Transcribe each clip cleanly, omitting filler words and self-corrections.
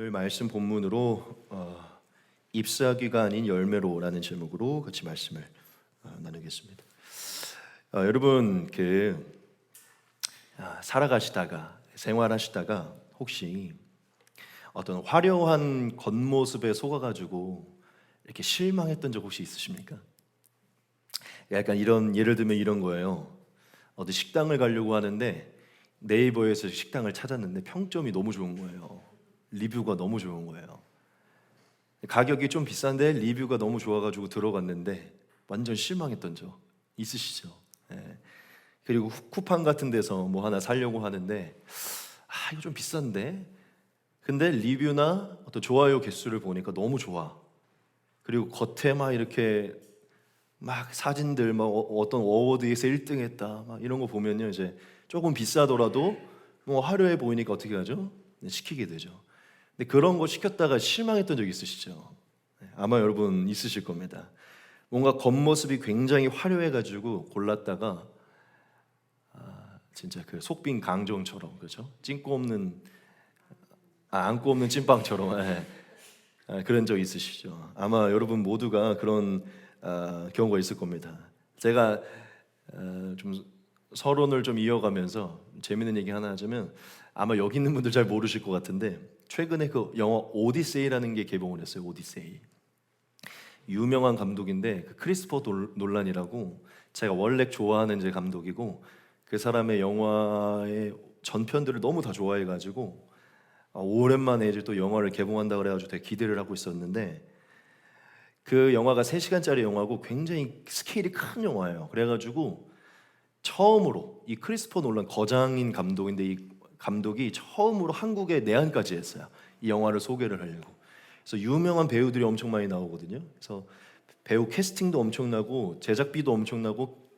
오늘 말씀 본문으로 잎사귀가 아닌 열매로라는 제목으로 같이 말씀을 나누겠습니다. 여러분 살아가시다가 생활하시다가 혹시 어떤 화려한 겉모습에 속아가지고 이렇게 실망했던 적 혹시 있으십니까? 약간 이런 예를 들면 이런 거예요. 어디 식당을 가려고 하는데 네이버에서 식당을 찾았는데 평점이 너무 좋은 거예요. 리뷰가 너무 좋은 거예요. 가격이 좀 비싼데 리뷰가 너무 좋아가지고 들어갔는데 완전 실망했던 적 있으시죠? 예. 그리고 쿠팡 같은 데서 뭐 하나 사려고 하는데 이거 좀 비싼데 근데 리뷰나 어떤 좋아요 개수를 보니까 너무 좋아. 그리고 겉에 막 이렇게 막 사진들 막 어떤 어워드에서 1등 했다 막 이런 거 보면요 이제 조금 비싸더라도 뭐 화려해 보이니까 어떻게 하죠? 네, 시키게 되죠. 근데 그런 거 시켰다가 실망했던 적 있으시죠? 네, 아마 여러분 있으실 겁니다. 뭔가 겉모습이 굉장히 화려해가지고 골랐다가 진짜 그 속빈 강정처럼 그렇죠? 안고 없는 찐빵처럼 그런 적 있으시죠? 아마 여러분 모두가 그런 경우가 있을 겁니다. 제가 좀 서론을 좀 이어가면서 재밌는 얘기 하나 하자면 아마 여기 있는 분들 잘 모르실 것 같은데 최근에 그 영화 오디세이라는 게 개봉을 했어요. 오디세이. 유명한 감독인데 그 크리스토퍼 놀란이라고 제가 원래 좋아하는 제 감독이고 그 사람의 영화의 전편들을 너무 다 좋아해가지고 오랜만에 이제 또 영화를 개봉한다 그래가지고 되게 기대를 하고 있었는데 그 영화가 3시간짜리 영화고 굉장히 스케일이 큰 영화예요. 그래가지고 처음으로 이 크리스토퍼 놀란 거장인 감독인데 이 감독이 처음으로 한국에 내한까지 했어요. 이 영화를 소개를 하려고. 그래서 유명한 배우들이 엄청 많이 나오거든요. 그래서 배우 캐스팅도 엄청나고 제작비도 엄청나고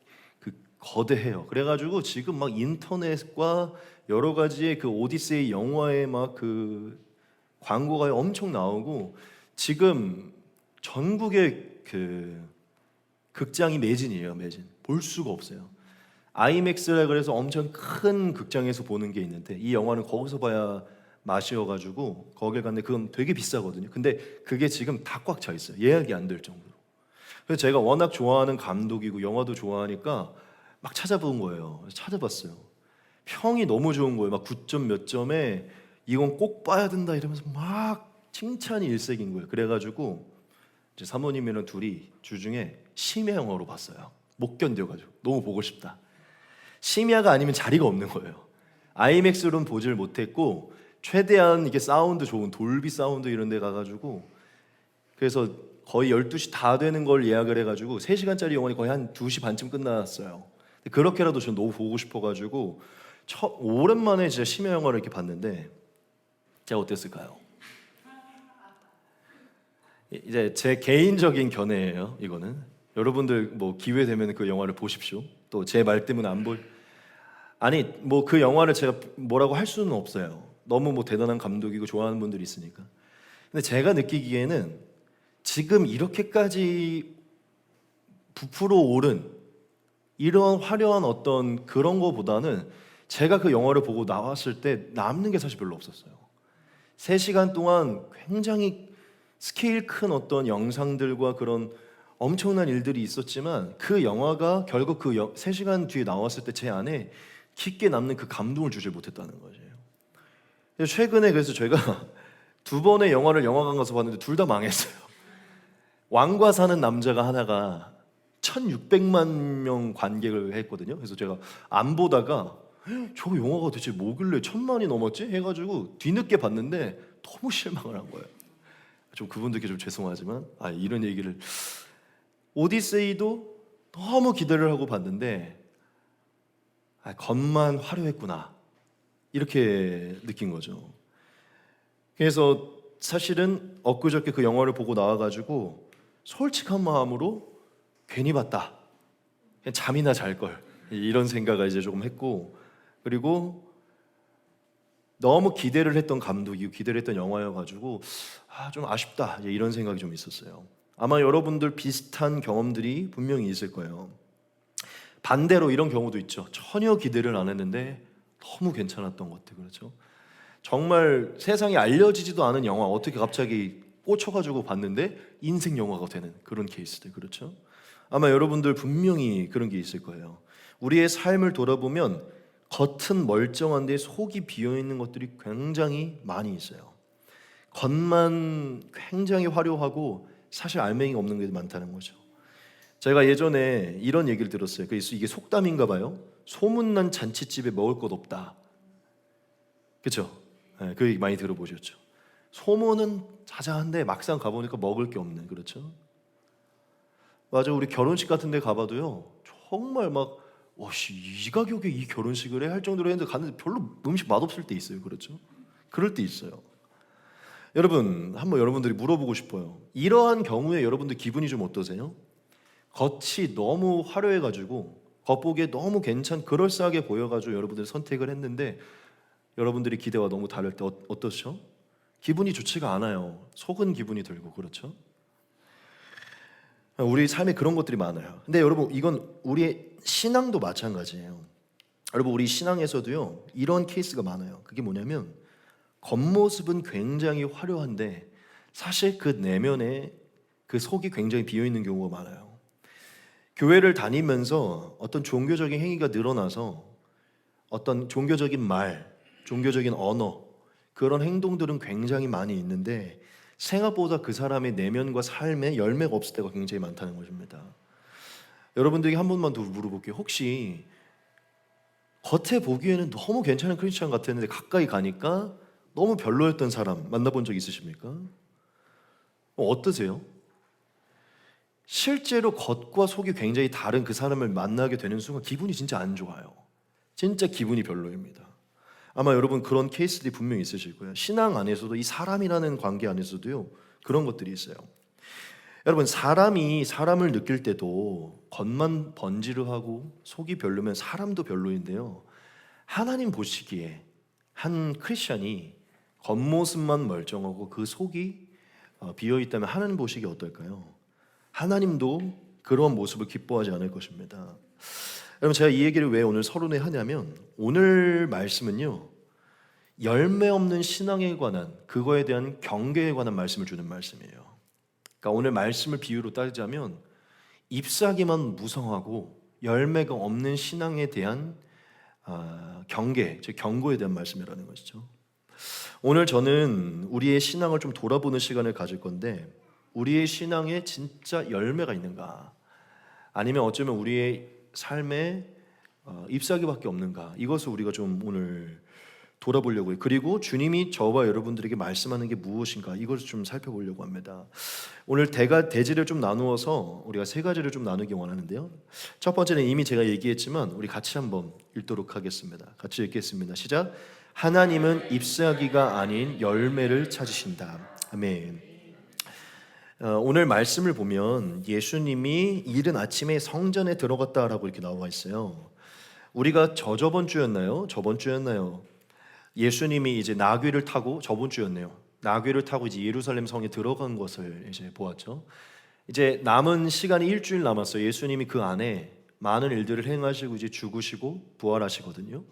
거대해요. 그래가지고 지금 막 인터넷과 여러 가지의 그 오디세이 영화에 막 그 광고가 엄청 나오고 지금 전국의 그 극장이 매진이에요. 매진. 볼 수가 없어요. 아이맥스라 그래서 엄청 큰 극장에서 보는 게 있는데 이 영화는 거기서 봐야 맛이어가지고 거길 갔는데 그건 되게 비싸거든요. 근데 그게 지금 다 꽉 차 있어요. 예약이 안 될 정도로. 그래서 제가 워낙 좋아하는 감독이고 영화도 좋아하니까 막 찾아본 거예요. 찾아봤어요. 평이 너무 좋은 거예요. 막 9점 몇 점에 이건 꼭 봐야 된다 이러면서 막 칭찬이 일색인 거예요. 그래가지고 이제 사모님이랑 둘이 주중에 심야 영화로 봤어요. 못 견뎌가지고 너무 보고 싶다. 심야가 아니면 자리가 없는 거예요. 아이맥스로는 보질 못했고 최대한 이게 사운드 좋은 돌비 사운드 이런 데 가가지고 그래서 거의 12시 다 되는 걸 예약을 해가지고 3시간짜리 영화는 거의 한 2시 반쯤 끝났어요. 그렇게라도 전 너무 보고 싶어가지고 오랜만에 진짜 심야 영화를 이렇게 봤는데 제가 어땠을까요? 이제 제 개인적인 견해예요. 이거는 여러분들 뭐 기회 되면 그 영화를 보십시오. 또 제 말 때문에 안 볼. 아니 뭐 그 영화를 제가 뭐라고 할 수는 없어요. 너무 뭐 대단한 감독이고 좋아하는 분들이 있으니까. 근데 제가 느끼기에는 지금 이렇게까지 부풀어 오른 이런 화려한 어떤 그런 거보다는 제가 그 영화를 보고 나왔을 때 남는 게 사실 별로 없었어요. 3시간 동안 굉장히 스케일 큰 어떤 영상들과 그런 엄청난 일들이 있었지만 그 영화가 결국 그 3시간 뒤에 나왔을 때 제 안에 깊게 남는 그 감동을 주질 못했다는 거죠. 최근에 그래서 제가 2번의 영화를 영화관 가서 봤는데 둘 다 망했어요. 왕과 사는 남자가 하나가 1600만 명 관객을 했거든요. 그래서 제가 안 보다가 저 영화가 대체 뭐길래 1000만이 넘었지? 해가지고 뒤늦게 봤는데 너무 실망을 한 거예요. 좀 그분들께 좀 죄송하지만 이런 얘기를 오디세이도 너무 기대를 하고 봤는데 겉만 화려했구나 이렇게 느낀 거죠. 그래서 사실은 엊그저께 그 영화를 보고 나와가지고 솔직한 마음으로 괜히 봤다. 그냥 잠이나 잘 걸. 이런 생각을 이제 조금 했고 그리고 너무 기대를 했던 감독이고 기대를 했던 영화여가지고 좀 아쉽다 이런 생각이 좀 있었어요. 아마 여러분들 비슷한 경험들이 분명히 있을 거예요. 반대로 이런 경우도 있죠. 전혀 기대를 안 했는데 너무 괜찮았던 것들 그렇죠. 정말 세상에 알려지지도 않은 영화 어떻게 갑자기 꽂혀가지고 봤는데 인생 영화가 되는 그런 케이스들, 그렇죠? 아마 여러분들 분명히 그런 게 있을 거예요. 우리의 삶을 돌아보면 겉은 멀쩡한데 속이 비어있는 것들이 굉장히 많이 있어요. 겉만 굉장히 화려하고 사실 알맹이가 없는 게 많다는 거죠. 제가 예전에 이런 얘기를 들었어요. 그래서 이게 속담인가 봐요. 소문난 잔치집에 먹을 것 없다. 그렇죠? 네, 그 얘기 많이 들어보셨죠? 소문은 자자한데 막상 가보니까 먹을 게 없는, 그렇죠? 맞아, 우리 결혼식 같은 데 가봐도요, 정말 막 와씨 이 가격에 이 결혼식을 해 할 정도로 했는데 갔는데 별로 음식 맛없을 때 있어요, 그렇죠? 그럴 때 있어요. 여러분, 한번 여러분들이 물어보고 싶어요. 이러한 경우에 여러분들 기분이 좀 어떠세요? 겉이 너무 화려해가지고 겉보기에 너무 그럴싸하게 보여가지고 여러분들이 선택을 했는데 여러분들이 기대와 너무 다를 때 어떠시죠? 기분이 좋지가 않아요. 속은 기분이 들고, 그렇죠? 우리 삶에 그런 것들이 많아요. 근데 여러분, 이건 우리의 신앙도 마찬가지예요. 여러분, 우리 신앙에서도요 이런 케이스가 많아요. 그게 뭐냐면 겉모습은 굉장히 화려한데 사실 그 내면에 그 속이 굉장히 비어있는 경우가 많아요. 교회를 다니면서 어떤 종교적인 행위가 늘어나서 어떤 종교적인 말, 종교적인 언어, 그런 행동들은 굉장히 많이 있는데 생각보다 그 사람의 내면과 삶에 열매가 없을 때가 굉장히 많다는 것입니다. 여러분들에게 한 번만 더 물어볼게요. 혹시 겉에 보기에는 너무 괜찮은 크리스찬 같았는데 가까이 가니까 너무 별로였던 사람 만나본 적 있으십니까? 어떠세요? 실제로 겉과 속이 굉장히 다른 그 사람을 만나게 되는 순간 기분이 진짜 안 좋아요. 진짜 기분이 별로입니다. 아마 여러분 그런 케이스들이 분명히 있으실 거예요. 신앙 안에서도 이 사람이라는 관계 안에서도요 그런 것들이 있어요. 여러분, 사람이 사람을 느낄 때도 겉만 번지르하고 속이 별로면 사람도 별로인데요, 하나님 보시기에 한 크리스찬이 겉모습만 멀쩡하고 그 속이 비어있다면 하나님 보시기에 어떨까요? 하나님도 그런 모습을 기뻐하지 않을 것입니다. 여러분, 제가 이 얘기를 왜 오늘 서론에 하냐면 오늘 말씀은요 열매 없는 신앙에 관한, 그거에 대한 경계에 관한 말씀을 주는 말씀이에요. 그러니까 오늘 말씀을 비유로 따지자면 잎사귀만 무성하고 열매가 없는 신앙에 대한 경계, 즉 경고에 대한 말씀이라는 것이죠. 오늘 저는 우리의 신앙을 좀 돌아보는 시간을 가질 건데 우리의 신앙에 진짜 열매가 있는가, 아니면 어쩌면 우리의 삶에 잎사귀밖에 없는가, 이것을 우리가 좀 오늘 돌아보려고요. 그리고 주님이 저와 여러분들에게 말씀하는 게 무엇인가, 이것을 좀 살펴보려고 합니다. 오늘 대지를 좀 나누어서 우리가 세 가지를 좀 나누기 원하는데요. 첫 번째는 이미 제가 얘기했지만 우리 같이 한번 읽도록 하겠습니다. 같이 읽겠습니다. 시작. 하나님은 잎사귀가 아닌 열매를 찾으신다. 아멘. 오늘 말씀을 보면 예수님이 이른 아침에 성전에 들어갔다라고 이렇게 나와 있어요. 우리가 저번 주였나요? 예수님이 이제 나귀를 타고, 저번 주였네요. 나귀를 타고 이제 예루살렘 성에 들어간 것을 이제 보았죠. 이제 남은 시간이 일주일 남았어요. 예수님이 그 안에 많은 일들을 행하시고 이제 죽으시고 부활하시거든요.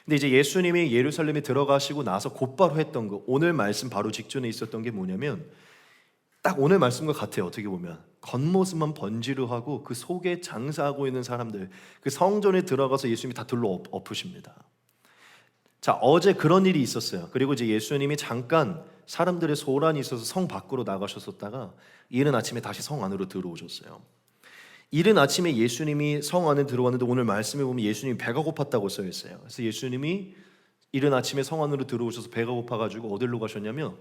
근데 이제 예수님이 예루살렘에 들어가시고 나서 곧바로 했던 거, 오늘 말씀 바로 직전에 있었던 게 뭐냐면 딱 오늘 말씀과 같아요. 어떻게 보면 겉모습만 번지르하고 그 속에 장사하고 있는 사람들, 그 성전에 들어가서 예수님이 다 들러 엎으십니다. 자, 어제 그런 일이 있었어요. 그리고 이제 예수님이 잠깐 사람들의 소란이 있어서 성 밖으로 나가셨었다가 이른 아침에 다시 성 안으로 들어오셨어요. 이른 아침에 예수님이 성 안에 들어왔는데 오늘 말씀에 보면 예수님이 배가 고팠다고 써 있어요. 그래서 예수님이 이른 아침에 성 안으로 들어오셔서 배가 고파가지고 어디로 가셨냐면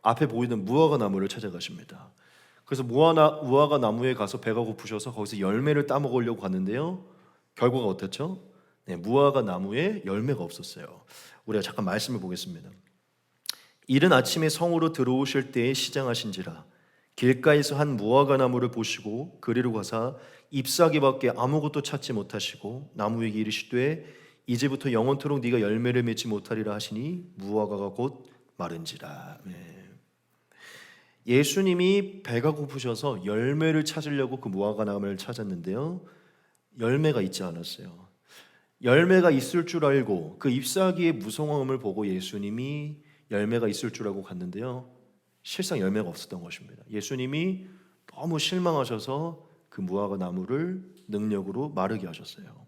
앞에 보이는 무화과 나무를 찾아가십니다. 그래서 무화과 나무에 가서 배가 고프셔서 거기서 열매를 따먹으려고 갔는데요, 결과가 어땠죠? 네, 무화과 나무에 열매가 없었어요. 우리가 잠깐 말씀을 보겠습니다. 이른 아침에 성으로 들어오실 때에 시장하신지라 길가에서 한 무화과 나무를 보시고 그리로 가사 잎사귀밖에 아무것도 찾지 못하시고 나무에게 이르시되 이제부터 영원토록 네가 열매를 맺지 못하리라 하시니 무화과가 곧 마른지라. 네. 예수님이 배가 고프셔서 열매를 찾으려고 그 무화과 나무를 찾았는데요, 열매가 있지 않았어요. 열매가 있을 줄 알고 그 잎사귀의 무성함을 보고 예수님이 열매가 있을 줄 알고 갔는데요, 실상 열매가 없었던 것입니다. 예수님이 너무 실망하셔서 그 무화과 나무를 능력으로 마르게 하셨어요.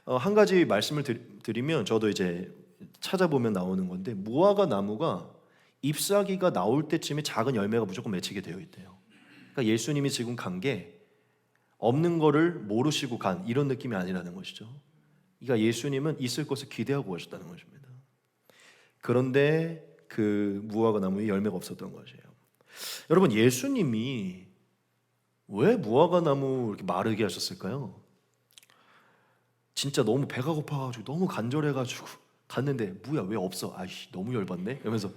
한 가지 말씀을 드리면, 저도 이제 찾아보면 나오는 건데, 무화과 나무가 잎사귀가 나올 때쯤에 작은 열매가 무조건 맺히게 되어 있대요. 그러니까 예수님이 지금 간 게 없는 거를 모르시고 간 이런 느낌이 아니라는 것이죠. 그러니까 예수님은 있을 것을 기대하고 오셨다는 것입니다. 그런데 그 무화과 나무에 열매가 없었던 것이에요. 여러분, 예수님이 왜 무화과 나무 이렇게 마르게 하셨을까요? 진짜 너무 배가 고파가지고 너무 간절해가지고 갔는데 뭐야 왜 없어? 아이씨 너무 열받네? 이러면서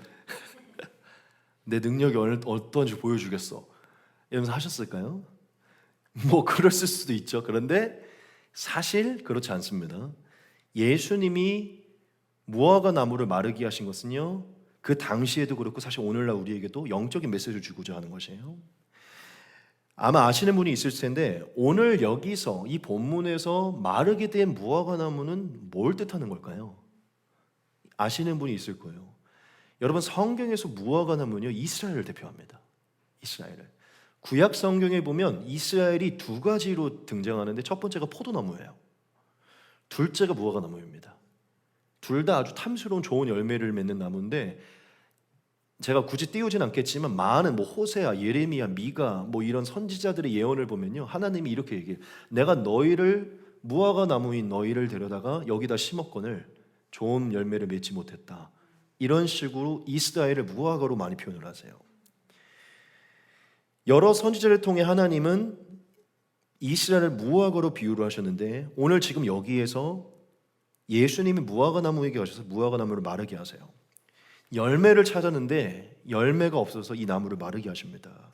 내 능력이 어떤지 보여주겠어 이러면서 하셨을까요? 뭐 그랬을 수도 있죠. 그런데 사실 그렇지 않습니다. 예수님이 무화과 나무를 마르게 하신 것은요, 그 당시에도 그렇고 사실 오늘날 우리에게도 영적인 메시지를 주고자 하는 것이에요. 아마 아시는 분이 있을 텐데, 오늘 여기서 이 본문에서 마르게 된 무화과 나무는 뭘 뜻하는 걸까요? 아시는 분이 있을 거예요. 여러분, 성경에서 무화과 나무는요, 이스라엘을 대표합니다. 이스라엘을. 구약 성경에 보면 이스라엘이 두 가지로 등장하는데, 첫 번째가 포도나무예요. 둘째가 무화과 나무입니다. 둘 다 아주 탐스러운 좋은 열매를 맺는 나무인데, 제가 굳이 띄우진 않겠지만 많은 호세아, 예레미야, 미가 이런 선지자들의 예언을 보면요, 하나님이 이렇게 얘기해요. 내가 너희를, 무화과 나무인 너희를 데려다가 여기다 심었거늘 좋은 열매를 맺지 못했다. 이런 식으로 이스라엘을 무화과로 많이 표현을 하세요. 여러 선지자를 통해 하나님은 이스라엘을 무화과로 비유를 하셨는데, 오늘 지금 여기에서 예수님이 무화과 나무에게 가셔서 무화과 나무를 마르게 하세요. 열매를 찾았는데 열매가 없어서 이 나무를 마르게 하십니다.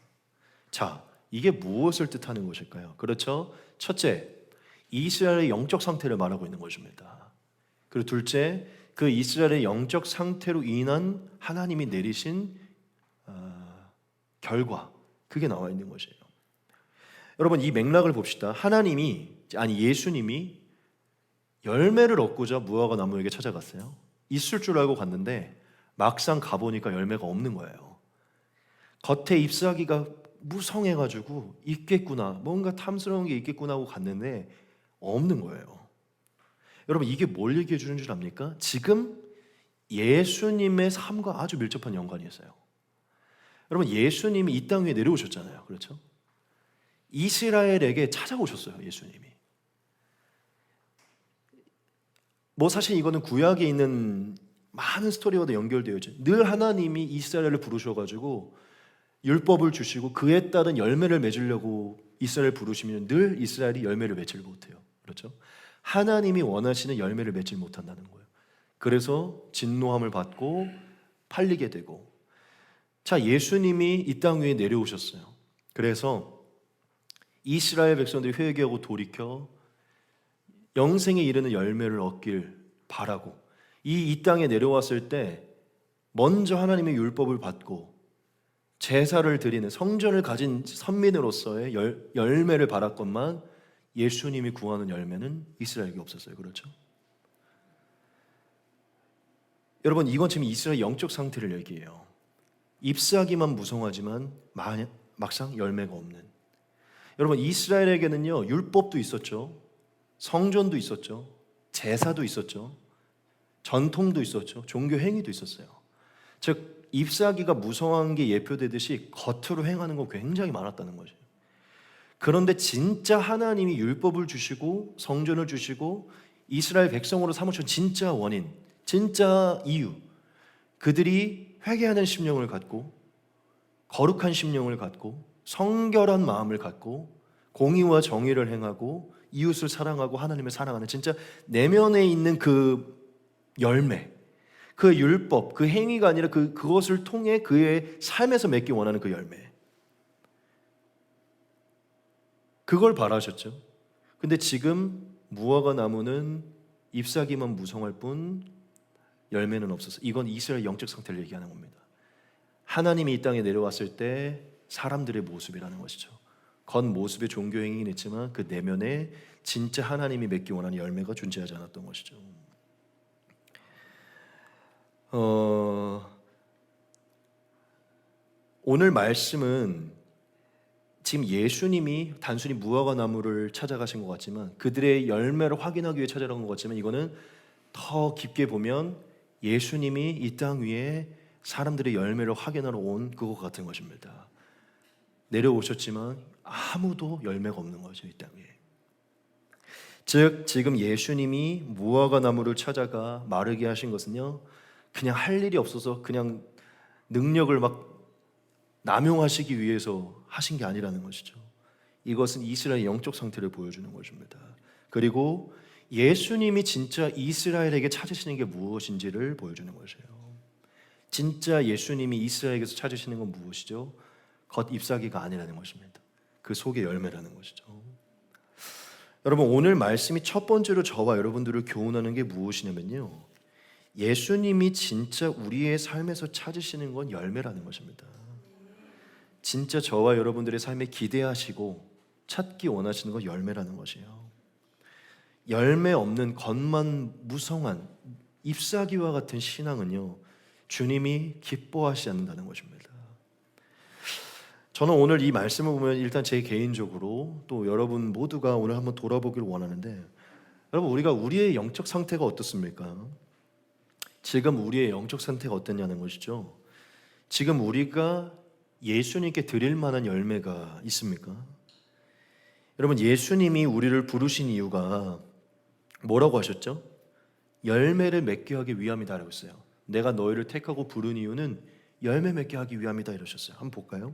자, 이게 무엇을 뜻하는 것일까요? 그렇죠? 첫째, 이스라엘의 영적 상태를 말하고 있는 것입니다. 그리고 둘째, 그 이스라엘의 영적 상태로 인한 하나님이 내리신 결과, 그게 나와 있는 것이에요. 여러분, 이 맥락을 봅시다. 예수님이 열매를 얻고자 무화과 나무에게 찾아갔어요. 있을 줄 알고 갔는데 막상 가보니까 열매가 없는 거예요. 겉에 잎사귀가 무성해가지고 있겠구나, 뭔가 탐스러운 게 있겠구나 하고 갔는데 없는 거예요. 여러분, 이게 뭘 얘기해 주는 줄 압니까? 지금 예수님의 삶과 아주 밀접한 연관이 있어요. 여러분, 예수님이 이 땅 위에 내려오셨잖아요. 그렇죠? 이스라엘에게 찾아오셨어요. 예수님이. 사실 이거는 구약에 있는 많은 스토리와도 연결되어 있죠. 늘 하나님이 이스라엘을 부르셔가지고 율법을 주시고 그에 따른 열매를 맺으려고 이스라엘 부르시면 늘 이스라엘이 열매를 맺지 못해요. 그렇죠? 하나님이 원하시는 열매를 맺지 못한다는 거예요. 그래서 진노함을 받고 팔리게 되고, 자, 예수님이 이 땅 위에 내려오셨어요. 그래서 이스라엘 백성들이 회개하고 돌이켜 영생에 이르는 열매를 얻길 바라고, 이 땅에 내려왔을 때 먼저 하나님의 율법을 받고 제사를 드리는 성전을 가진 선민으로서의 열매를 바랐건만 예수님이 구하는 열매는 이스라엘에게 없었어요. 그렇죠? 여러분, 이건 지금 이스라엘 영적 상태를 얘기해요. 잎사귀만 무성하지만 막상 열매가 없는. 여러분, 이스라엘에게는요, 율법도 있었죠, 성전도 있었죠, 제사도 있었죠, 전통도 있었죠, 종교 행위도 있었어요. 즉 잎사귀가 무성한 게 예표되듯이 겉으로 행하는 거 굉장히 많았다는 거죠. 그런데 진짜 하나님이 율법을 주시고 성전을 주시고 이스라엘 백성으로 삼으신 진짜 원인, 진짜 이유, 그들이 회개하는 심령을 갖고 거룩한 심령을 갖고 성결한 마음을 갖고 공의와 정의를 행하고 이웃을 사랑하고 하나님을 사랑하는 진짜 내면에 있는 그 열매, 그 율법, 그 행위가 아니라 그것을 통해 그의 삶에서 맺기 원하는 그 열매, 그걸 바라셨죠. 근데 지금 무화과 나무는 잎사귀만 무성할 뿐 열매는 없어서, 이건 이스라엘 영적 상태를 얘기하는 겁니다. 하나님이 이 땅에 내려왔을 때 사람들의 모습이라는 것이죠. 겉모습의 종교 행위는 있지만 그 내면에 진짜 하나님이 맺기 원하는 열매가 존재하지 않았던 것이죠. 오늘 말씀은 지금 예수님이 단순히 무화과 나무를 찾아가신 것 같지만 그들의 열매를 확인하기 위해 찾아간 것 같지만 이거는 더 깊게 보면 예수님이 이 땅 위에 사람들의 열매를 확인하러 온 그것 같은 것입니다. 내려오셨지만 아무도 열매가 없는 거죠, 이 땅 위에. 즉 지금 예수님이 무화과 나무를 찾아가 마르게 하신 것은요, 그냥 할 일이 없어서 그냥 능력을 막 남용하시기 위해서 하신 게 아니라는 것이죠. 이것은 이스라엘의 영적 상태를 보여주는 것입니다. 그리고 예수님이 진짜 이스라엘에게 찾으시는 게 무엇인지를 보여주는 것이에요. 진짜 예수님이 이스라엘에게서 찾으시는 건 무엇이죠? 겉 잎사귀가 아니라는 것입니다. 그 속의 열매라는 것이죠. 여러분, 오늘 말씀이 첫 번째로 저와 여러분들을 교훈하는 게 무엇이냐면요, 예수님이 진짜 우리의 삶에서 찾으시는 건 열매라는 것입니다. 진짜 저와 여러분들의 삶에 기대하시고 찾기 원하시는 건 열매라는 것이에요. 열매 없는 겉만 무성한 잎사귀와 같은 신앙은요, 주님이 기뻐하시지 않는다는 것입니다. 저는 오늘 이 말씀을 보면 일단 제 개인적으로 또 여러분 모두가 오늘 한번 돌아보기를 원하는데, 여러분, 우리가 우리의 영적 상태가 어떻습니까? 지금 우리의 영적 상태가 어떠냐는 것이죠. 지금 우리가 예수님께 드릴 만한 열매가 있습니까? 여러분, 예수님이 우리를 부르신 이유가 뭐라고 하셨죠? 열매를 맺게 하기 위함이다라고 했어요. 내가 너희를 택하고 부른 이유는 열매 맺게 하기 위함이다 이러셨어요. 한번 볼까요?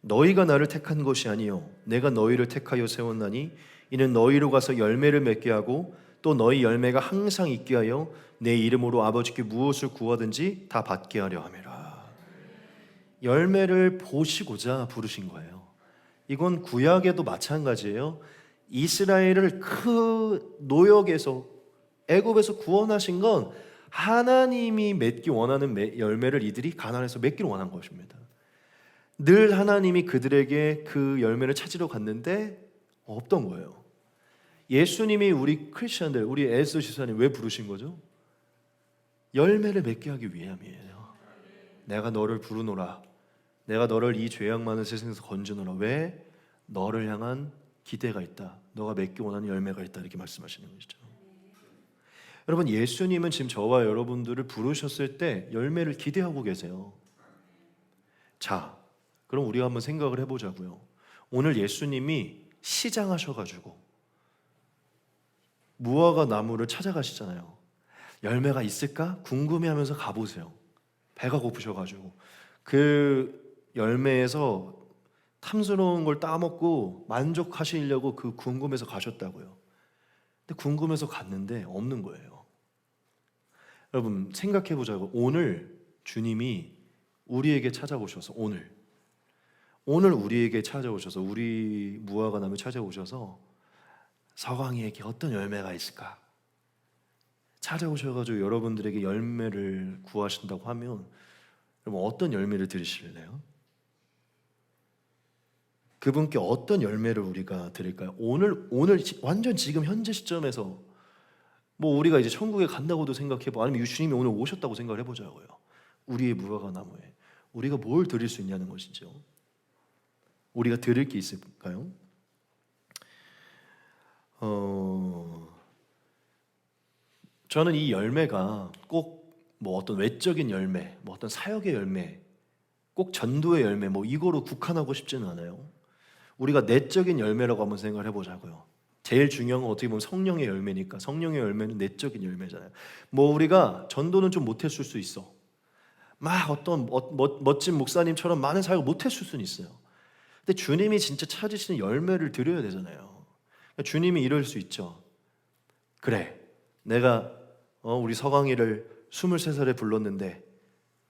너희가 나를 택한 것이 아니요 내가 너희를 택하여 세웠나니 이는 너희로 가서 열매를 맺게 하고 또 너희 열매가 항상 있게 하여 내 이름으로 아버지께 무엇을 구하든지 다 받게 하려 함이라. 열매를 보시고자 부르신 거예요. 이건 구약에도 마찬가지예요. 이스라엘을 그 노역에서 애굽에서 구원하신 건 하나님이 맺기 원하는 열매를 이들이 가나안에서 맺기를 원한 것입니다. 늘 하나님이 그들에게 그 열매를 찾으러 갔는데 없던 거예요. 예수님이 우리 크리스천들, 우리 에스더 지사님 왜 부르신 거죠? 열매를 맺게 하기 위함이에요. 내가 너를 부르노라. 내가 너를 이 죄악 많은 세상에서 건져노라. 왜? 너를 향한 기대가 있다. 너가 맺기 원하는 열매가 있다. 이렇게 말씀하시는 것이죠. 여러분, 예수님은 지금 저와 여러분들을 부르셨을 때 열매를 기대하고 계세요. 자, 그럼 우리가 한번 생각을 해보자고요. 오늘 예수님이 시장하셔가지고 무화과 나무를 찾아가시잖아요. 열매가 있을까? 궁금해하면서 가보세요. 배가 고프셔가지고 그 열매에서 탐스러운 걸 따먹고 만족하시려고 그 궁금해서 가셨다고요. 근데 궁금해서 갔는데 없는 거예요. 여러분, 생각해보자고. 오늘 주님이 우리에게 찾아오셔서 오늘 우리에게 찾아오셔서 우리 무화과 나무에 찾아오셔서 서광이에게 어떤 열매가 있을까? 찾아오셔가지고 여러분들에게 열매를 구하신다고 하면 여러분 어떤 열매를 드리실래요? 그분께 어떤 열매를 우리가 드릴까요? 오늘 완전 지금 현재 시점에서 뭐 우리가 이제 천국에 간다고도 생각해보, 아니면 주님이 오늘 오셨다고 생각을 해보자고요. 우리의 무화과 나무에 우리가 뭘 드릴 수 있냐는 것이죠. 우리가 드릴 게 있을까요? 저는 이 열매가 꼭 뭐 어떤 외적인 열매, 뭐 어떤 사역의 열매, 꼭 전도의 열매, 뭐 이거로 국한하고 싶지는 않아요. 우리가 내적인 열매라고 한번 생각을 해보자고요. 제일 중요한 건 어떻게 보면 성령의 열매니까. 성령의 열매는 내적인 열매잖아요. 뭐 우리가 전도는 좀 못했을 수 있어. 막 어떤 멋진 목사님처럼 많은 사역을 못했을 수는 있어요. 근데 주님이 진짜 찾으시는 열매를 드려야 되잖아요. 그러니까 주님이 이럴 수 있죠. 그래, 내가 우리 서광이를 23살에 불렀는데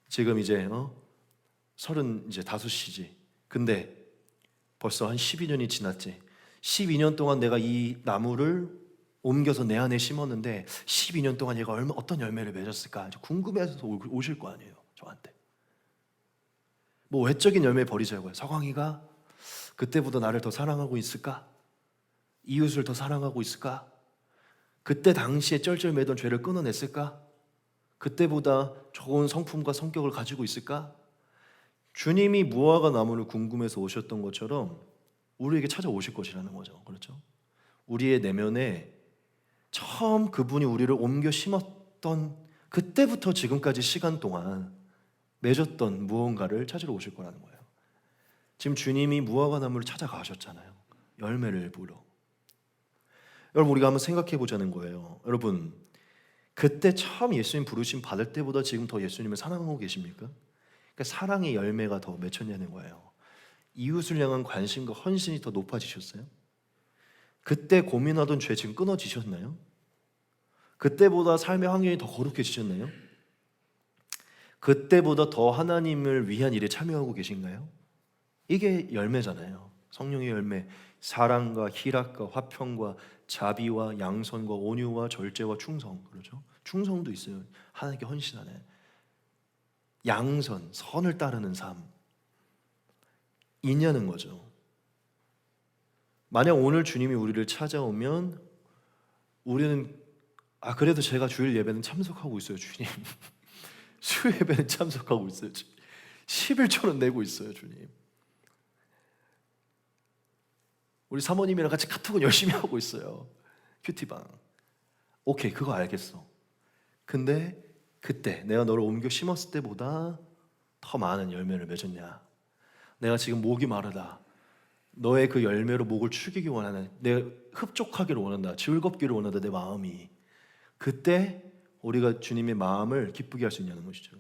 지금 이제 35이지. 근데 벌써 한 12년이 지났지. 12년 동안 내가 이 나무를 옮겨서 내 안에 심었는데 12년 동안 얘가 어떤 열매를 맺었을까 궁금해서 오실 거 아니에요, 저한테. 뭐 외적인 열매 버리자고요. 서광이가 그때보다 나를 더 사랑하고 있을까? 이웃을 더 사랑하고 있을까? 그때 당시에 쩔쩔매던 죄를 끊어냈을까? 그때보다 좋은 성품과 성격을 가지고 있을까? 주님이 무화과 나무를 궁금해서 오셨던 것처럼 우리에게 찾아오실 것이라는 거죠. 그렇죠? 우리의 내면에 처음 그분이 우리를 옮겨 심었던 그때부터 지금까지 시간 동안 맺었던 무언가를 찾으러 오실 거라는 거예요. 지금 주님이 무화과 나무를 찾아가셨잖아요. 열매를 보러. 여러분, 우리가 한번 생각해 보자는 거예요. 여러분, 그때 처음 예수님 부르심 받을 때보다 지금 더 예수님을 사랑하고 계십니까? 그러니까 사랑의 열매가 더 맺혔냐는 거예요. 이웃을 향한 관심과 헌신이 더 높아지셨어요? 그때 고민하던 죄 지금 끊어지셨나요? 그때보다 삶의 환경이 더 거룩해지셨나요? 그때보다 더 하나님을 위한 일에 참여하고 계신가요? 이게 열매잖아요. 성령의 열매, 사랑과 희락과 화평과 자비와 양선과 온유와 절제와 충성, 그렇죠? 충성도 있어요. 하나님께 헌신하는 양선, 선을 따르는 삶 있냐는 거죠. 만약 오늘 주님이 우리를 찾아오면 우리는 그래도 제가 주일 예배는 참석하고 있어요, 주님. 수요 예배는 참석하고 있어요. 11,000원 내고 있어요, 주님. 우리 사모님이랑 같이 카톡은 열심히 하고 있어요. 큐티방. 오케이, 그거 알겠어. 근데 그때 내가 너를 옮겨 심었을 때보다 더 많은 열매를 맺었냐? 내가 지금 목이 마르다. 너의 그 열매로 목을 축이기 원하는, 내가 흡족하기를 원한다. 즐겁기를 원한다, 내 마음이. 그때 우리가 주님의 마음을 기쁘게 할 수 있냐는 것이죠.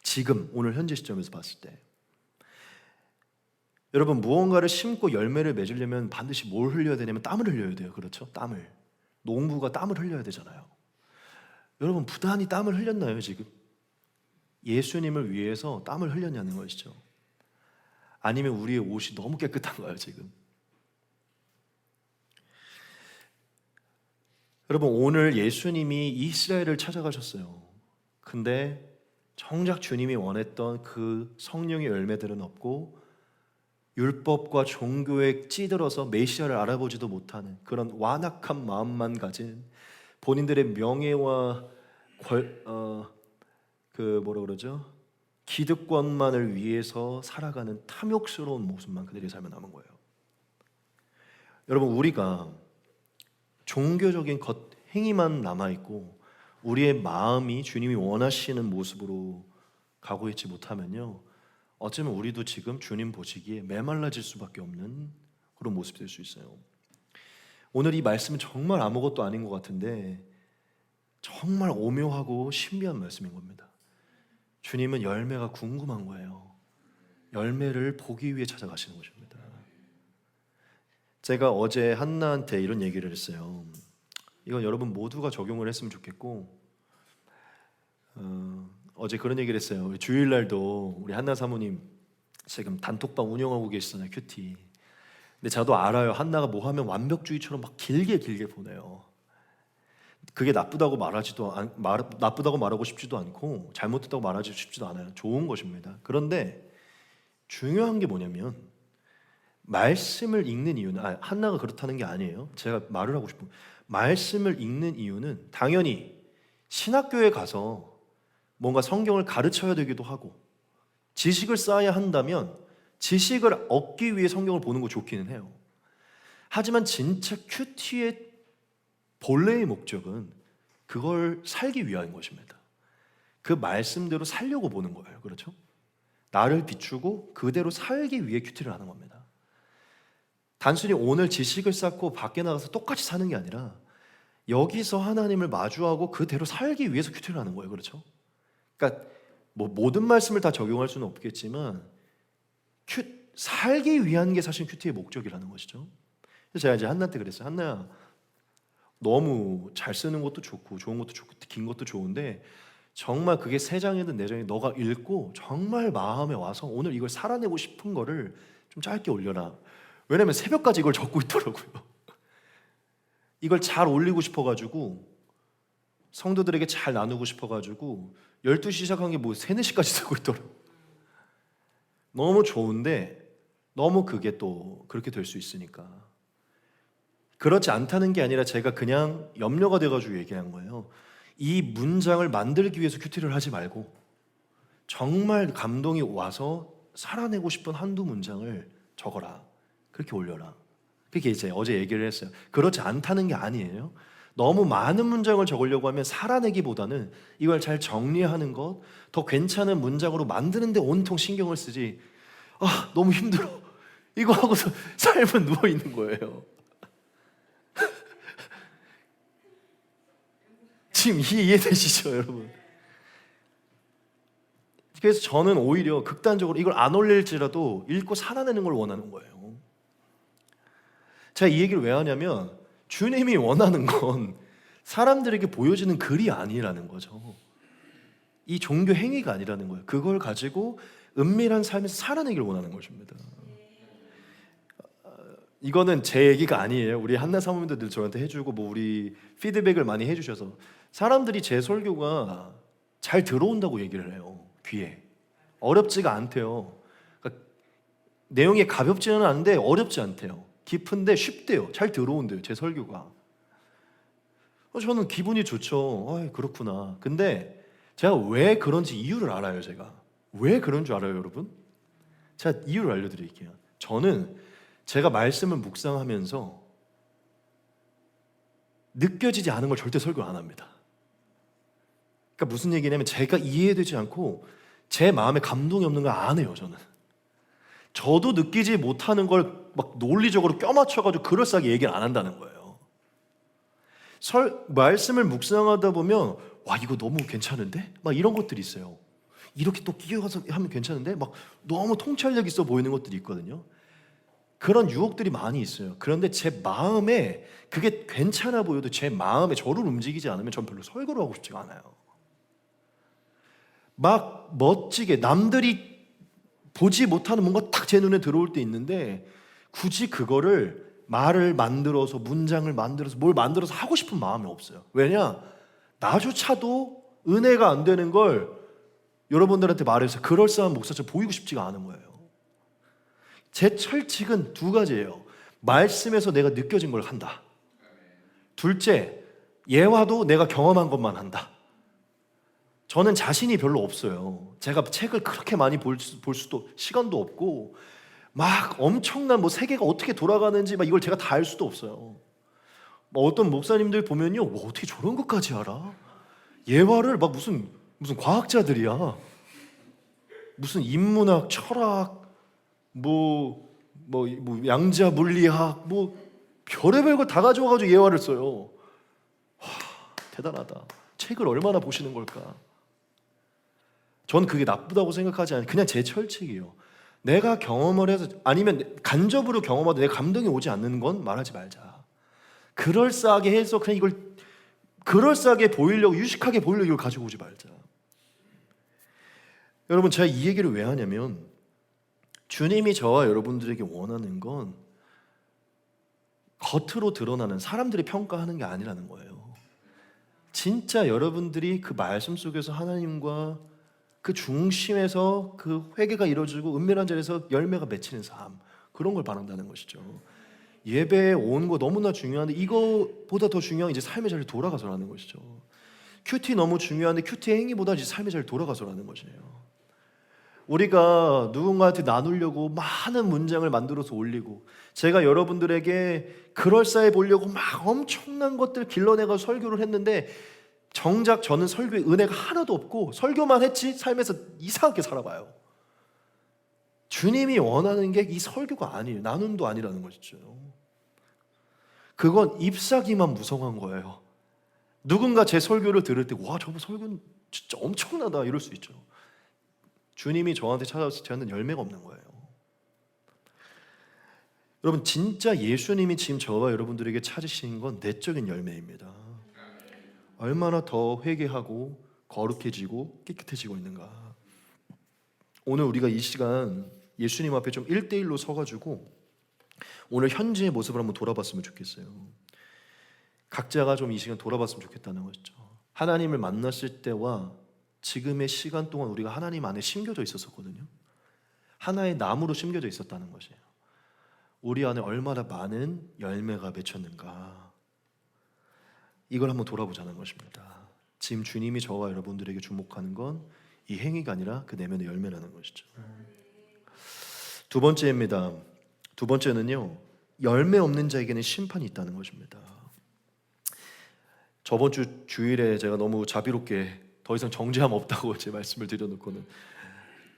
지금 오늘 현재 시점에서 봤을 때 여러분, 무언가를 심고 열매를 맺으려면 반드시 뭘 흘려야 되냐면 땀을 흘려야 돼요. 그렇죠? 땀을. 농부가 땀을 흘려야 되잖아요. 여러분, 부단히 땀을 흘렸나요, 지금? 예수님을 위해서 땀을 흘렸냐는 것이죠. 아니면 우리의 옷이 너무 깨끗한가요, 지금? 여러분, 오늘 예수님이 이스라엘을 찾아가셨어요. 근데 정작 주님이 원했던 그 성령의 열매들은 없고 율법과 종교에 찌들어서 메시아를 알아보지도 못하는 그런 완악한 마음만 가진 본인들의 명예와 기득권만을 위해서 살아가는 탐욕스러운 모습만 그들의 삶에 남은 거예요. 여러분, 우리가 종교적인 행위만 남아있고 우리의 마음이 주님이 원하시는 모습으로 가고 있지 못하면요, 어쩌면 우리도 지금 주님 보시기에 메말라질 수밖에 없는 그런 모습이 될 수 있어요. 오늘 이 말씀은 정말 아무것도 아닌 것 같은데 정말 오묘하고 신비한 말씀인 겁니다. 주님은 열매가 궁금한 거예요. 열매를 보기 위해 찾아가시는 것입니다. 제가 어제 한나한테 이런 얘기를 했어요. 이건 여러분 모두가 적용을 했으면 좋겠고, 어제 그런 얘기를 했어요. 주일날도 우리 한나 사모님 지금 단톡방 운영하고 계시잖아요, 큐티. 근데 저도 알아요. 한나가 뭐 하면 완벽주의처럼 막 길게 보내요. 그게 나쁘다고 말하고 싶지도 않고 잘못했다고 말하고 싶지도 않아요. 좋은 것입니다. 그런데 중요한 게 뭐냐면 말씀을 읽는 이유는 한나가 그렇다는 게 아니에요. 제가 말을 하고 싶은 말씀을 읽는 이유는 당연히 신학교에 가서 뭔가 성경을 가르쳐야 되기도 하고 지식을 쌓아야 한다면 지식을 얻기 위해 성경을 보는 거 좋기는 해요. 하지만 진짜 큐티의 본래의 목적은 그걸 살기 위한 것입니다. 그 말씀대로 살려고 보는 거예요. 그렇죠? 나를 비추고 그대로 살기 위해 큐티를 하는 겁니다. 단순히 오늘 지식을 쌓고 밖에 나가서 똑같이 사는 게 아니라 여기서 하나님을 마주하고 그대로 살기 위해서 큐티를 하는 거예요. 그렇죠? 그러니까 뭐 모든 말씀을 다 적용할 수는 없겠지만 살기 위한 게 사실 큐티의 목적이라는 것이죠. 그래서 제가 이제 한나한테 그랬어요. 한나야, 너무 잘 쓰는 것도 좋고 좋은 것도 좋고 긴 것도 좋은데 정말 그게 3장이든 4장이든 너가 읽고 정말 마음에 와서 오늘 이걸 살아내고 싶은 거를 좀 짧게 올려라. 왜냐면 새벽까지 이걸 적고 있더라고요. 이걸 잘 올리고 싶어가지고 성도들에게 잘 나누고 싶어가지고 12시 시작한 게 뭐 3, 4시까지 쓰고 있더라고요. 너무 좋은데 너무 그게 또 그렇게 될 수 있으니까. 그렇지 않다는 게 아니라 제가 그냥 염려가 돼가지고 얘기한 거예요. 이 문장을 만들기 위해서 큐티를 하지 말고 정말 감동이 와서 살아내고 싶은 한두 문장을 적어라. 그렇게 올려라. 그렇게 이제 어제 얘기를 했어요. 그렇지 않다는 게 아니에요. 너무 많은 문장을 적으려고 하면 살아내기보다는 이걸 잘 정리하는 것, 더 괜찮은 문장으로 만드는 데 온통 신경을 쓰지. 아, 너무 힘들어. 이거 하고서 삶은 누워 있는 거예요. 지금 이해되시죠, 여러분? 그래서 저는 오히려 극단적으로 이걸 안 올릴지라도 읽고 살아내는 걸 원하는 거예요. 제가 이 얘기를 왜 하냐면 주님이 원하는 건 사람들에게 보여지는 글이 아니라는 거죠. 이 종교 행위가 아니라는 거예요. 그걸 가지고 은밀한 삶에서 살아내기를 원하는 것입니다. 이거는 제 얘기가 아니에요. 우리 한나 사모님들 저한테 해주고 뭐 우리 피드백을 많이 해주셔서 사람들이 제 설교가 잘 들어온다고 얘기를 해요. 귀에 어렵지가 않대요. 그러니까 내용이 가볍지는 않은데 어렵지 않대요. 깊은데 쉽대요. 잘 들어온대요. 제 설교가. 저는 기분이 좋죠. 그렇구나. 근데 제가 왜 그런지 이유를 알아요. 제가 왜 그런 줄 알아요, 여러분? 제가 이유를 알려드릴게요. 저는 제가 말씀을 묵상하면서 느껴지지 않은 걸 절대 설교 안 합니다. 그러니까 무슨 얘기냐면 제가 이해되지 않고 제 마음에 감동이 없는 걸 안 해요. 저도 느끼지 못하는 걸 막 논리적으로 껴맞춰가지고 그럴싸하게 얘기를 안 한다는 거예요. 말씀을 묵상하다 보면 와, 이거 너무 괜찮은데? 막 이런 것들이 있어요. 이렇게 또 끼어가서 하면 괜찮은데? 막 너무 통찰력 있어 보이는 것들이 있거든요. 그런 유혹들이 많이 있어요. 그런데 제 마음에 그게 괜찮아 보여도 제 마음에 저를 움직이지 않으면 전 별로 설교를 하고 싶지가 않아요. 막 멋지게 남들이 보지 못하는 뭔가 딱 제 눈에 들어올 때 있는데 굳이 그거를 말을 만들어서 문장을 만들어서 뭘 만들어서 하고 싶은 마음이 없어요. 왜냐? 나조차도 은혜가 안 되는 걸 여러분들한테 말해서 그럴싸한 목사처럼 보이고 싶지가 않은 거예요. 제 철칙은 두 가지예요. 말씀에서 내가 느껴진 걸 한다. 둘째, 예화도 내가 경험한 것만 한다. 저는 자신이 별로 없어요. 제가 책을 그렇게 많이 볼 수도 시간도 없고 막 엄청난 뭐 세계가 어떻게 돌아가는지 막 이걸 제가 다 알 수도 없어요. 뭐 어떤 목사님들 보면요, 어떻게 저런 것까지 알아? 예화를 막 무슨 과학자들이야. 무슨 인문학, 철학, 뭐 양자 물리학, 뭐 별의별 걸 다 가져와가지고 예화를 써요. 와, 대단하다. 책을 얼마나 보시는 걸까? 전 그게 나쁘다고 생각하지 않아요. 그냥 제 철칙이에요. 내가 경험을 해서 아니면 간접으로 경험하도 내 감동이 오지 않는 건 말하지 말자. 그럴싸하게 해서 그냥 이걸 그럴싸하게 보이려고 유식하게 보이려고 이걸 가지고 오지 말자. 여러분, 제가 이 얘기를 왜 하냐면 주님이 저와 여러분들에게 원하는 건 겉으로 드러나는 사람들이 평가하는 게 아니라는 거예요. 진짜 여러분들이 그 말씀 속에서 하나님과 그 중심에서 그 회개가 이루어지고 은밀한 자리에서 열매가 맺히는 삶, 그런 걸 바란다는 것이죠. 예배에 온 거 너무나 중요한데 이거보다 더 중요한 이제 삶의 자리로 돌아가서라는 것이죠. 큐티 너무 중요한데 큐티 행위보다 이제 삶의 자리로 돌아가서라는 것이에요. 우리가 누군가한테 나누려고 많은 문장을 만들어서 올리고 제가 여러분들에게 그럴싸해 보려고 막 엄청난 것들 길러내가 설교를 했는데 정작 저는 설교에 은혜가 하나도 없고 설교만 했지 삶에서 이상하게 살아봐요. 주님이 원하는 게 이 설교가 아니에요. 나눔도 아니라는 것이죠. 그건 잎사귀만 무성한 거예요. 누군가 제 설교를 들을 때 와, 저거 설교는 진짜 엄청나다 이럴 수 있죠. 주님이 저한테 찾아와서 저한테는 열매가 없는 거예요. 여러분, 진짜 예수님이 지금 저와 여러분들에게 찾으시는 건 내적인 열매입니다. 얼마나 더 회개하고 거룩해지고 깨끗해지고 있는가. 오늘 우리가 이 시간 예수님 앞에 좀 1대1로 서가지고 오늘 현재의 모습을 한번 돌아봤으면 좋겠어요. 각자가 좀 이 시간 돌아봤으면 좋겠다는 것이죠. 하나님을 만났을 때와 지금의 시간 동안 우리가 하나님 안에 심겨져 있었거든요. 하나의 나무로 심겨져 있었다는 것이에요. 우리 안에 얼마나 많은 열매가 맺혔는가, 이걸 한번 돌아보자는 것입니다. 지금 주님이 저와 여러분들에게 주목하는 건 이 행위가 아니라 그 내면의 열매라는 것이죠. 두 번째입니다. 두 번째는요, 열매 없는 자에게는 심판이 있다는 것입니다. 저번 주 주일에 제가 너무 자비롭게 더 이상 정죄함 없다고 제 말씀을 드려놓고는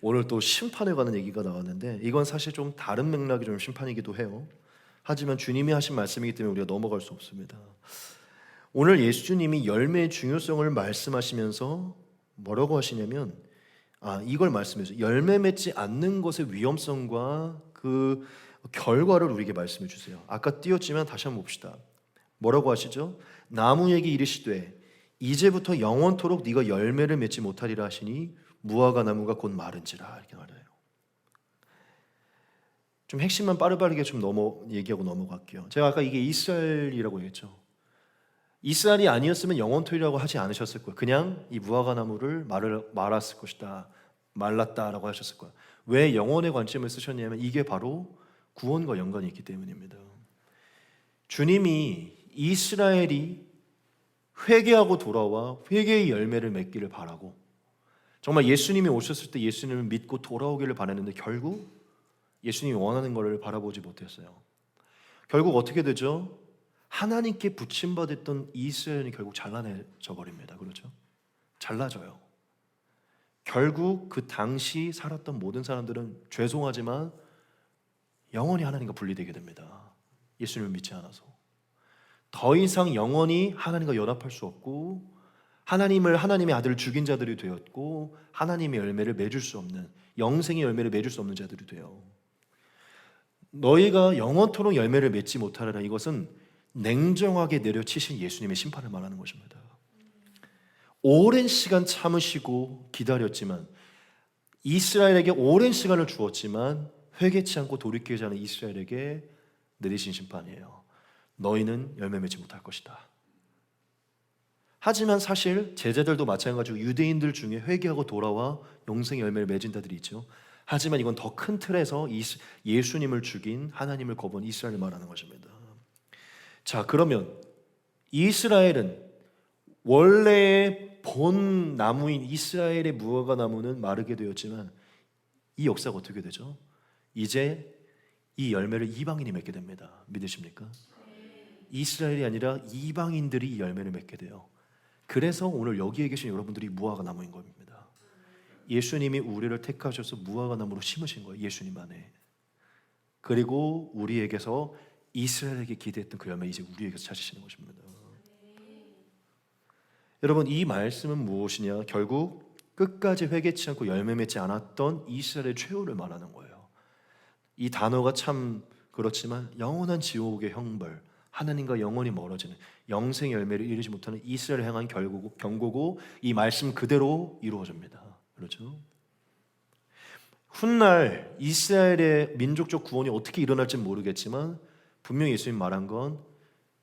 오늘 또 심판에 관한 얘기가 나왔는데, 이건 사실 좀 다른 맥락의 좀 심판이기도 해요. 하지만 주님이 하신 말씀이기 때문에 우리가 넘어갈 수 없습니다. 오늘 예수님이 열매의 중요성을 말씀하시면서 뭐라고 하시냐면, 이걸 말씀해서 열매 맺지 않는 것의 위험성과 그 결과를 우리에게 말씀해 주세요. 아까 띄었지만 다시 한번 봅시다. 뭐라고 하시죠? 나무에게 이르시되 이제부터 영원토록 네가 열매를 맺지 못하리라 하시니 무화과 나무가 곧 마른지라, 이렇게 말해요. 좀 핵심만 빠르게 좀 얘기하고 넘어갈게요. 제가 아까 이게 이스라엘이라고 했죠. 이스라엘이 아니었으면 영원토이라고 하지 않으셨을 거예요. 그냥 이 무화과 나무를 말았을 것이다, 말랐다라고 하셨을 거예요. 왜 영원의 관점을 쓰셨냐면 이게 바로 구원과 연관이 있기 때문입니다. 주님이 이스라엘이 회개하고 돌아와 회개의 열매를 맺기를 바라고, 정말 예수님이 오셨을 때 예수님을 믿고 돌아오기를 바랐는데 결국 예수님이 원하는 것을 바라보지 못했어요. 결국 어떻게 되죠? 하나님께 부침받았던 이스라엘이 결국 잘라내져 버립니다. 그렇죠? 잘라져요. 결국 그 당시 살았던 모든 사람들은 죄송하지만 영원히 하나님과 분리되게 됩니다. 예수님을 믿지 않아서 더 이상 영원히 하나님과 연합할 수 없고, 하나님의 아들을 죽인 자들이 되었고, 하나님의 열매를 맺을 수 없는, 영생의 열매를 맺을 수 없는 자들이 돼요. 너희가 영원토록 열매를 맺지 못하리라, 이것은 냉정하게 내려치신 예수님의 심판을 말하는 것입니다. 오랜 시간 참으시고 기다렸지만, 이스라엘에게 오랜 시간을 주었지만 회개치 않고 돌이키지 않은 이스라엘에게 내리신 심판이에요. 너희는 열매 맺지 못할 것이다. 하지만 사실 제자들도 마찬가지고 유대인들 중에 회개하고 돌아와 영생의 열매를 맺은 자들이 있죠. 하지만 이건 더 큰 틀에서 예수님을 죽인, 하나님을 거부한 이스라엘을 말하는 것입니다. 자, 그러면 이스라엘은 원래 본 나무인 이스라엘의 무화과 나무는 마르게 되었지만 이 역사가 어떻게 되죠? 이제 이 열매를 이방인이 맺게 됩니다. 믿으십니까? 이스라엘이 아니라 이방인들이 이 열매를 맺게 돼요. 그래서 오늘 여기에 계신 여러분들이 무화과 나무인 겁니다. 예수님이 우리를 택하셔서 무화과 나무로 심으신 거예요. 예수님 안에. 그리고 우리에게서 이스라엘에게 기대했던 그 열매 이제 우리에게서 찾으시는 것입니다. 여러분, 이 말씀은 무엇이냐? 결국 끝까지 회개치 않고 열매 맺지 않았던 이스라엘의 최후를 말하는 거예요. 이 단어가 참 그렇지만 영원한 지옥의 형벌, 하나님과 영원히 멀어지는 영생 열매를 이루지 못하는 이스라엘을 향한 경고고, 이 말씀 그대로 이루어집니다. 그렇죠? 훗날 이스라엘의 민족적 구원이 어떻게 일어날지는 모르겠지만 분명히 예수님 말한 건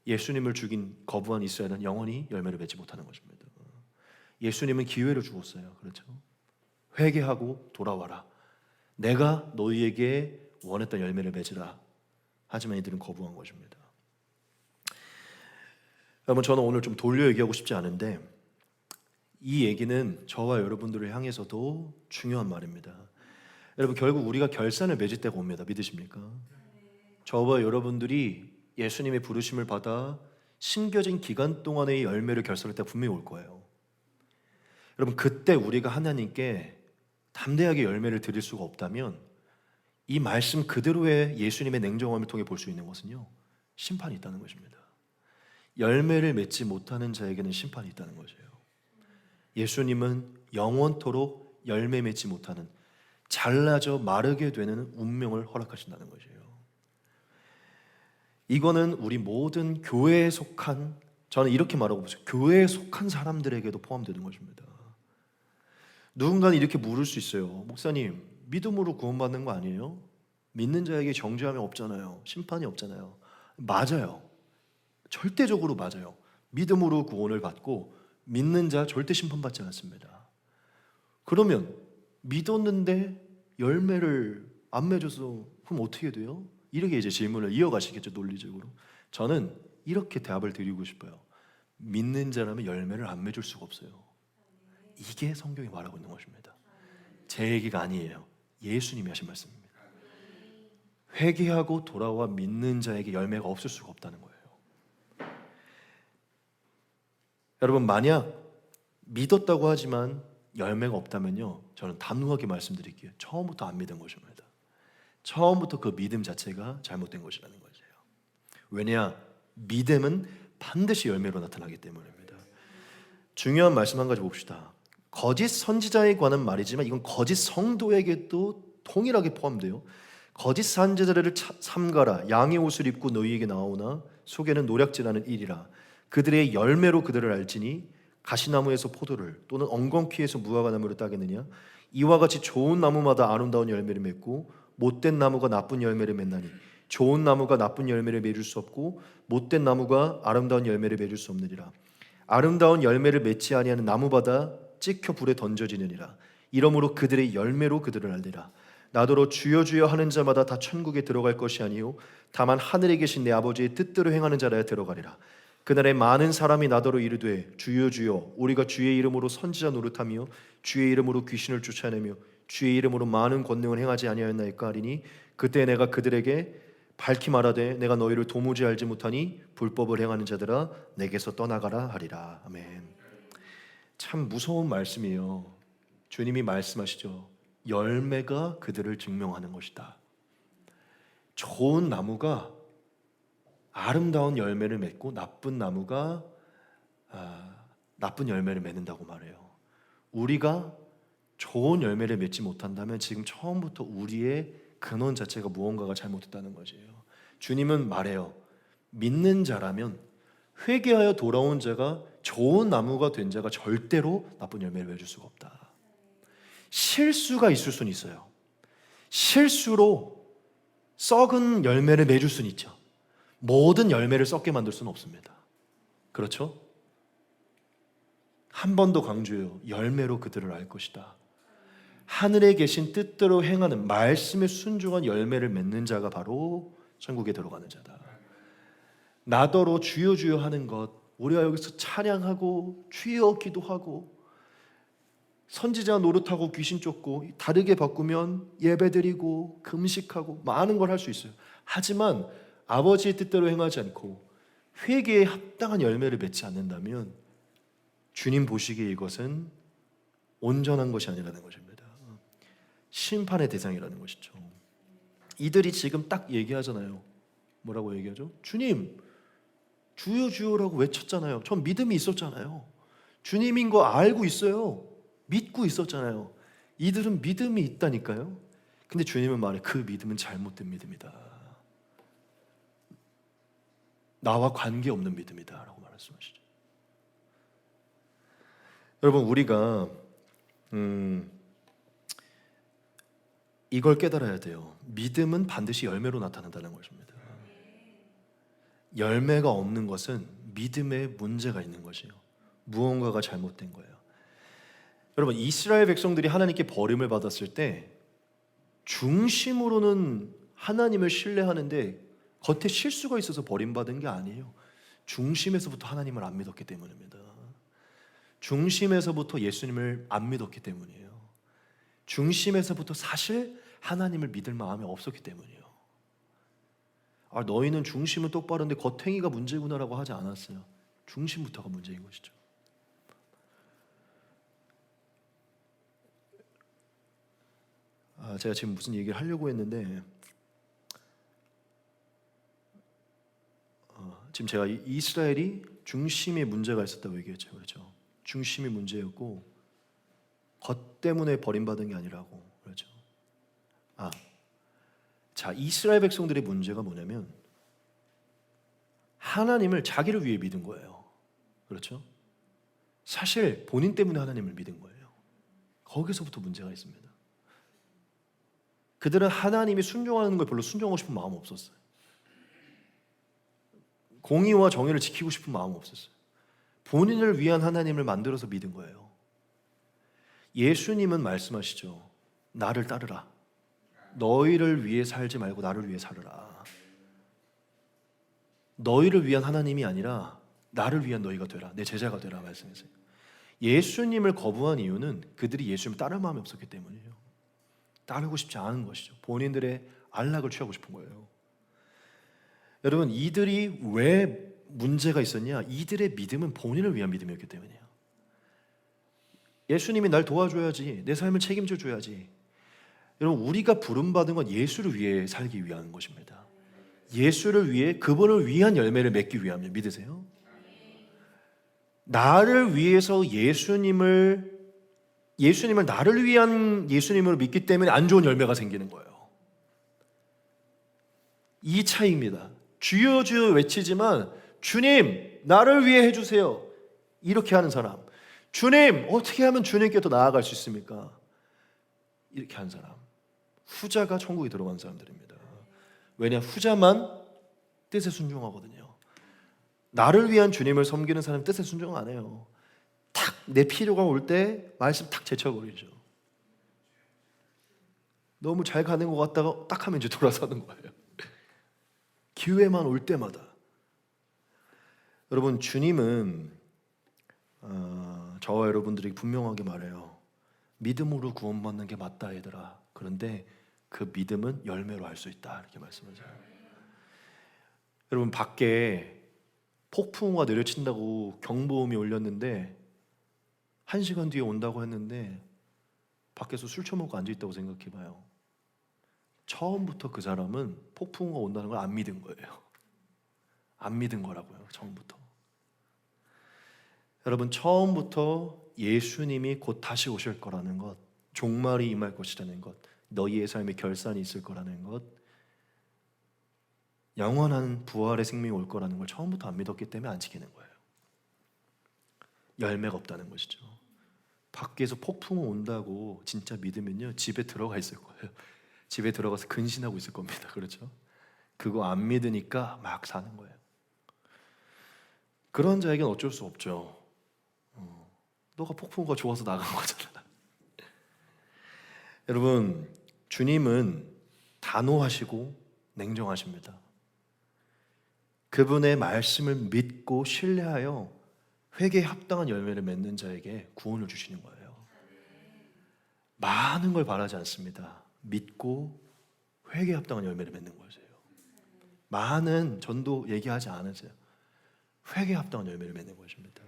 예수님을 죽인 거부한 이스라엘은 영원히 열매를 맺지 못하는 것입니다. 예수님은 기회를 주었어요. 그렇죠? 회개하고 돌아와라. 내가 너희에게 원했던 열매를 맺으라. 하지만 이들은 거부한 것입니다. 여러분, 저는 오늘 좀 돌려 얘기하고 싶지 않은데 이 얘기는 저와 여러분들을 향해서도 중요한 말입니다. 여러분, 결국 우리가 결산을 맺을 때가 옵니다. 믿으십니까? 저와 여러분들이 예수님의 부르심을 받아 심겨진 기간 동안의 열매를 결산할 때 분명히 올 거예요. 여러분, 그때 우리가 하나님께 담대하게 열매를 드릴 수가 없다면 이 말씀 그대로의 예수님의 냉정함을 통해 볼 수 있는 것은요, 심판이 있다는 것입니다. 열매를 맺지 못하는 자에게는 심판이 있다는 것이에요. 예수님은 영원토록 열매 맺지 못하는, 잘라져 마르게 되는 운명을 허락하신다는 것이에요. 이거는 우리 모든 교회에 속한, 저는 이렇게 말하고 싶어요. 교회에 속한 사람들에게도 포함되는 것입니다. 누군가는 이렇게 물을 수 있어요. 목사님, 믿음으로 구원받는 거 아니에요? 믿는 자에게 정죄함이 없잖아요. 심판이 없잖아요. 맞아요. 절대적으로 맞아요. 믿음으로 구원을 받고 믿는 자 절대 심판받지 않습니다. 그러면 믿었는데 열매를 안 맺어서 그럼 어떻게 돼요? 이렇게 이제 질문을 이어가시겠죠, 논리적으로. 저는 이렇게 답을 드리고 싶어요. 믿는 자라면 열매를 안 맺을 수가 없어요. 이게 성경이 말하고 있는 것입니다. 제 얘기가 아니에요. 예수님이 하신 말씀입니다. 회개하고 돌아와 믿는 자에게 열매가 없을 수가 없다는 거예요. 여러분, 만약 믿었다고 하지만 열매가 없다면요, 저는 단호하게 말씀드릴게요. 처음부터 안 믿은 것입니다. 처음부터 그 믿음 자체가 잘못된 것이라는 거죠. 왜냐? 믿음은 반드시 열매로 나타나기 때문입니다. 중요한 말씀 한 가지 봅시다. 거짓 선지자에 관한 말이지만 이건 거짓 성도에게도 동일하게 포함돼요. 거짓 선지자를 삼가라. 양의 옷을 입고 너희에게 나오나 속에는 노략질하는 일이라. 그들의 열매로 그들을 알지니 가시나무에서 포도를 또는 엉겅퀴에서 무화과나무를 따겠느냐. 이와 같이 좋은 나무마다 아름다운 열매를 맺고 못된 나무가 나쁜 열매를 맺나니 좋은 나무가 나쁜 열매를 맺을 수 없고 못된 나무가 아름다운 열매를 맺을 수 없느니라. 아름다운 열매를 맺지 아니하는 나무마다 찍혀 불에 던져지느니라. 이러므로 그들의 열매로 그들을 알리라. 나더러 주여 주여 하는 자마다 다 천국에 들어갈 것이 아니요 다만 하늘에 계신 내 아버지의 뜻대로 행하는 자라야 들어가리라. 그날에 많은 사람이 나더러 이르되 주여 주여 우리가 주의 이름으로 선지자 노릇하며 주의 이름으로 귀신을 쫓아내며 주의 이름으로 많은 권능을 행하지 아니하였나이까 하리니 그때 내가 그들에게 밝히 말하되 내가 너희를 도무지 알지 못하니 불법을 행하는 자들아 내게서 떠나가라 하리라. 아멘. 참 무서운 말씀이에요. 주님이 말씀하시죠. 열매가 그들을 증명하는 것이다. 좋은 나무가 아름다운 열매를 맺고 나쁜 나무가 나쁜 열매를 맺는다고 말해요. 우리가 좋은 열매를 맺지 못한다면 지금 처음부터 우리의 근원 자체가 무언가가 잘못됐다는 것이에요. 주님은 말해요. 믿는 자라면 회개하여 돌아온 자가 좋은 나무가 된 자가 절대로 나쁜 열매를 맺을 수가 없다. 실수가 있을 수는 있어요. 실수로 썩은 열매를 맺을 수는 있죠. 모든 열매를 썩게 만들 수는 없습니다. 그렇죠? 한 번 더 강조해요. 열매로 그들을 알 것이다. 하늘에 계신 뜻대로 행하는 말씀에 순종한 열매를 맺는 자가 바로 천국에 들어가는 자다. 나더러 주여 주여 하는 것, 우리가 여기서 찬양하고 주여 기도하고 선지자 노릇하고 귀신 쫓고 다르게 바꾸면 예배드리고 금식하고 많은 걸 할 수 있어요. 하지만 아버지의 뜻대로 행하지 않고 회개에 합당한 열매를 맺지 않는다면 주님 보시기에 이것은 온전한 것이 아니라는 것입니다. 심판의 대상이라는 것이죠. 이들이 지금 딱 얘기하잖아요. 뭐라고 얘기하죠? 주님, 주여 주여라고 외쳤잖아요. 전 믿음이 있었잖아요. 주님인 거 알고 있어요. 믿고 있었잖아요. 이들은 믿음이 있다니까요. 근데 주님은 말해 그 믿음은 잘못된 믿음이다. 나와 관계없는 믿음이다 라고 말씀하시죠. 여러분, 우리가 이걸 깨달아야 돼요. 믿음은 반드시 열매로 나타난다는 것입니다. 열매가 없는 것은 믿음에 문제가 있는 것이에요. 무언가가 잘못된 거예요. 여러분, 이스라엘 백성들이 하나님께 버림을 받았을 때 중심으로는 하나님을 신뢰하는데 겉에 실수가 있어서 버림받은 게 아니에요. 중심에서부터 하나님을 안 믿었기 때문입니다. 중심에서부터 예수님을 안 믿었기 때문이에요. 중심에서부터 사실 하나님을 믿을 마음이 없었기 때문이에요. 너희는 중심은 똑바른데 겉행위가 문제구나라고 하지 않았어요. 중심부터가 문제인 것이죠. 제가 지금 무슨 얘기를 하려고 했는데 지금 제가 이스라엘이 중심에 문제가 있었다고 얘기했죠. 그렇죠? 중심이 문제였고 것 때문에 버림받은 게 아니라고 그렇죠. 자, 이스라엘 백성들의 문제가 뭐냐면 하나님을 자기를 위해 믿은 거예요. 그렇죠? 사실 본인 때문에 하나님을 믿은 거예요. 거기서부터 문제가 있습니다. 그들은 하나님이 순종하는 걸 별로 순종하고 싶은 마음 없었어요. 공의와 정의를 지키고 싶은 마음 없었어요. 본인을 위한 하나님을 만들어서 믿은 거예요. 예수님은 말씀하시죠. 나를 따르라. 너희를 위해 살지 말고 나를 위해 살으라. 너희를 위한 하나님이 아니라 나를 위한 너희가 되라. 내 제자가 되라 말씀하세요. 예수님을 거부한 이유는 그들이 예수님을 따를 마음이 없었기 때문이에요. 따르고 싶지 않은 것이죠. 본인들의 안락을 취하고 싶은 거예요. 여러분, 이들이 왜 문제가 있었냐? 이들의 믿음은 본인을 위한 믿음이었기 때문이에요. 예수님이 날 도와줘야지, 내 삶을 책임져 줘야지. 여러분, 우리가 부름받은 건 예수를 위해 살기 위한 것입니다. 예수를 위해, 그분을 위한 열매를 맺기 위함이에요. 믿으세요? 나를 위해서 예수님을 나를 위한 예수님으로 믿기 때문에 안 좋은 열매가 생기는 거예요. 이 차이입니다. 주여 주여 외치지만 주님 나를 위해 해주세요 이렇게 하는 사람, 주님 어떻게 하면 주님께 더 나아갈 수 있습니까? 이렇게 하는 사람, 후자가 천국에 들어가는 사람들입니다. 왜냐, 후자만 뜻에 순종하거든요. 나를 위한 주님을 섬기는 사람은 뜻에 순종 안 해요. 탁 내 필요가 올 때 말씀 탁 제쳐버리죠. 너무 잘 가는 것 같다가 딱 하면 이제 돌아서는 거예요. 기회만 올 때마다. 여러분, 주님은 저와 여러분들이 분명하게 말해요. 믿음으로 구원받는 게 맞다 얘들아. 그런데 그 믿음은 열매로 할 수 있다 이렇게 말씀하세요. 여러분, 밖에 폭풍우가 내려친다고 경보음이 울렸는데 1시간 뒤에 온다고 했는데 밖에서 술 처먹고 앉아있다고 생각해봐요. 처음부터 그 사람은 폭풍우가 온다는 걸 안 믿은 거예요. 안 믿은 거라고요. 처음부터. 여러분, 처음부터 예수님이 곧 다시 오실 거라는 것, 종말이 임할 것이라는 것, 너희의 삶에 결산이 있을 거라는 것, 영원한 부활의 생명이 올 거라는 걸 처음부터 안 믿었기 때문에 안 지키는 거예요. 열매가 없다는 것이죠. 밖에서 폭풍이 온다고 진짜 믿으면요, 집에 들어가 있을 거예요. 집에 들어가서 근신하고 있을 겁니다. 그렇죠? 그거 안 믿으니까 막 사는 거예요. 그런 자에게는 어쩔 수 없죠. 너가 폭풍우가 좋아서 나간 거잖아. 여러분, 주님은 단호하시고 냉정하십니다. 그분의 말씀을 믿고 신뢰하여 회개에 합당한 열매를 맺는 자에게 구원을 주시는 거예요. 많은 걸 바라지 않습니다. 믿고 회개에 합당한 열매를 맺는 거예요. 많은 전도 얘기하지 않으세요. 회개에 합당한 열매를 맺는 것입니다.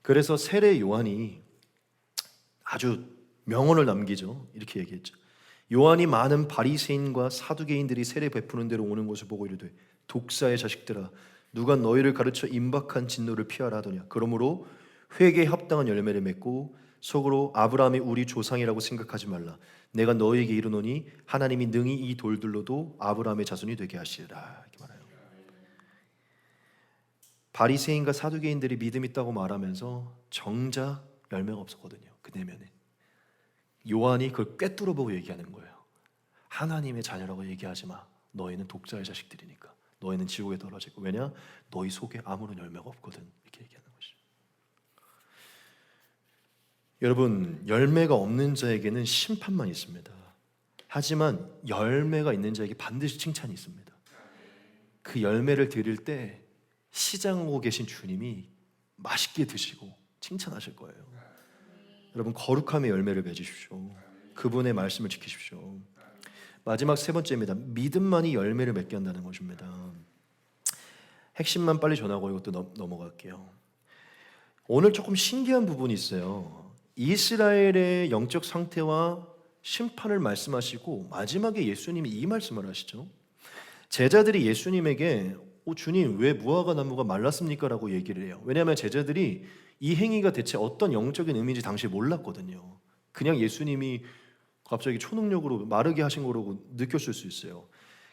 그래서 세례 요한이 아주 명언을 남기죠. 이렇게 얘기했죠. 요한이 많은 바리새인과 사두개인들이 세례 베푸는 데로 오는 것을 보고 이르되 독사의 자식들아, 누가 너희를 가르쳐 임박한 진노를 피하라 하더냐. 그러므로 회개에 합당한 열매를 맺고 속으로 아브라함이 우리 조상이라고 생각하지 말라. 내가 너희에게 이르노니 하나님이 능히 이 돌들로도 아브라함의 자손이 되게 하시리라. 이렇게 말해요. 바리새인과 사두개인들이 믿음 있다고 말하면서 정작 열매가 없었거든요. 그 내면에. 요한이 그걸 꿰뚫어보고 얘기하는 거예요. 하나님의 자녀라고 얘기하지 마. 너희는 독자의 자식들이니까. 너희는 지옥에 떨어지고. 왜냐? 너희 속에 아무런 열매가 없거든. 이렇게 얘기하는 것이죠. 여러분, 열매가 없는 자에게는 심판만 있습니다. 하지만 열매가 있는 자에게 반드시 칭찬이 있습니다. 그 열매를 드릴 때 시장하고 계신 주님이 맛있게 드시고 칭찬하실 거예요. 여러분, 거룩함의 열매를 맺으십시오. 그분의 말씀을 지키십시오. 마지막 세 번째입니다. 믿음만이 열매를 맺게 한다는 것입니다. 핵심만 빨리 전하고 이것도 넘어갈게요. 오늘 조금 신기한 부분이 있어요. 이스라엘의 영적 상태와 심판을 말씀하시고 마지막에 예수님이 이 말씀을 하시죠. 제자들이 예수님에게 주님, 왜 무화과 나무가 말랐습니까? 라고 얘기를 해요. 왜냐하면 제자들이 이 행위가 대체 어떤 영적인 의미인지 당시에 몰랐거든요. 그냥 예수님이 갑자기 초능력으로 마르게 하신 거라고 느꼈을 수 있어요.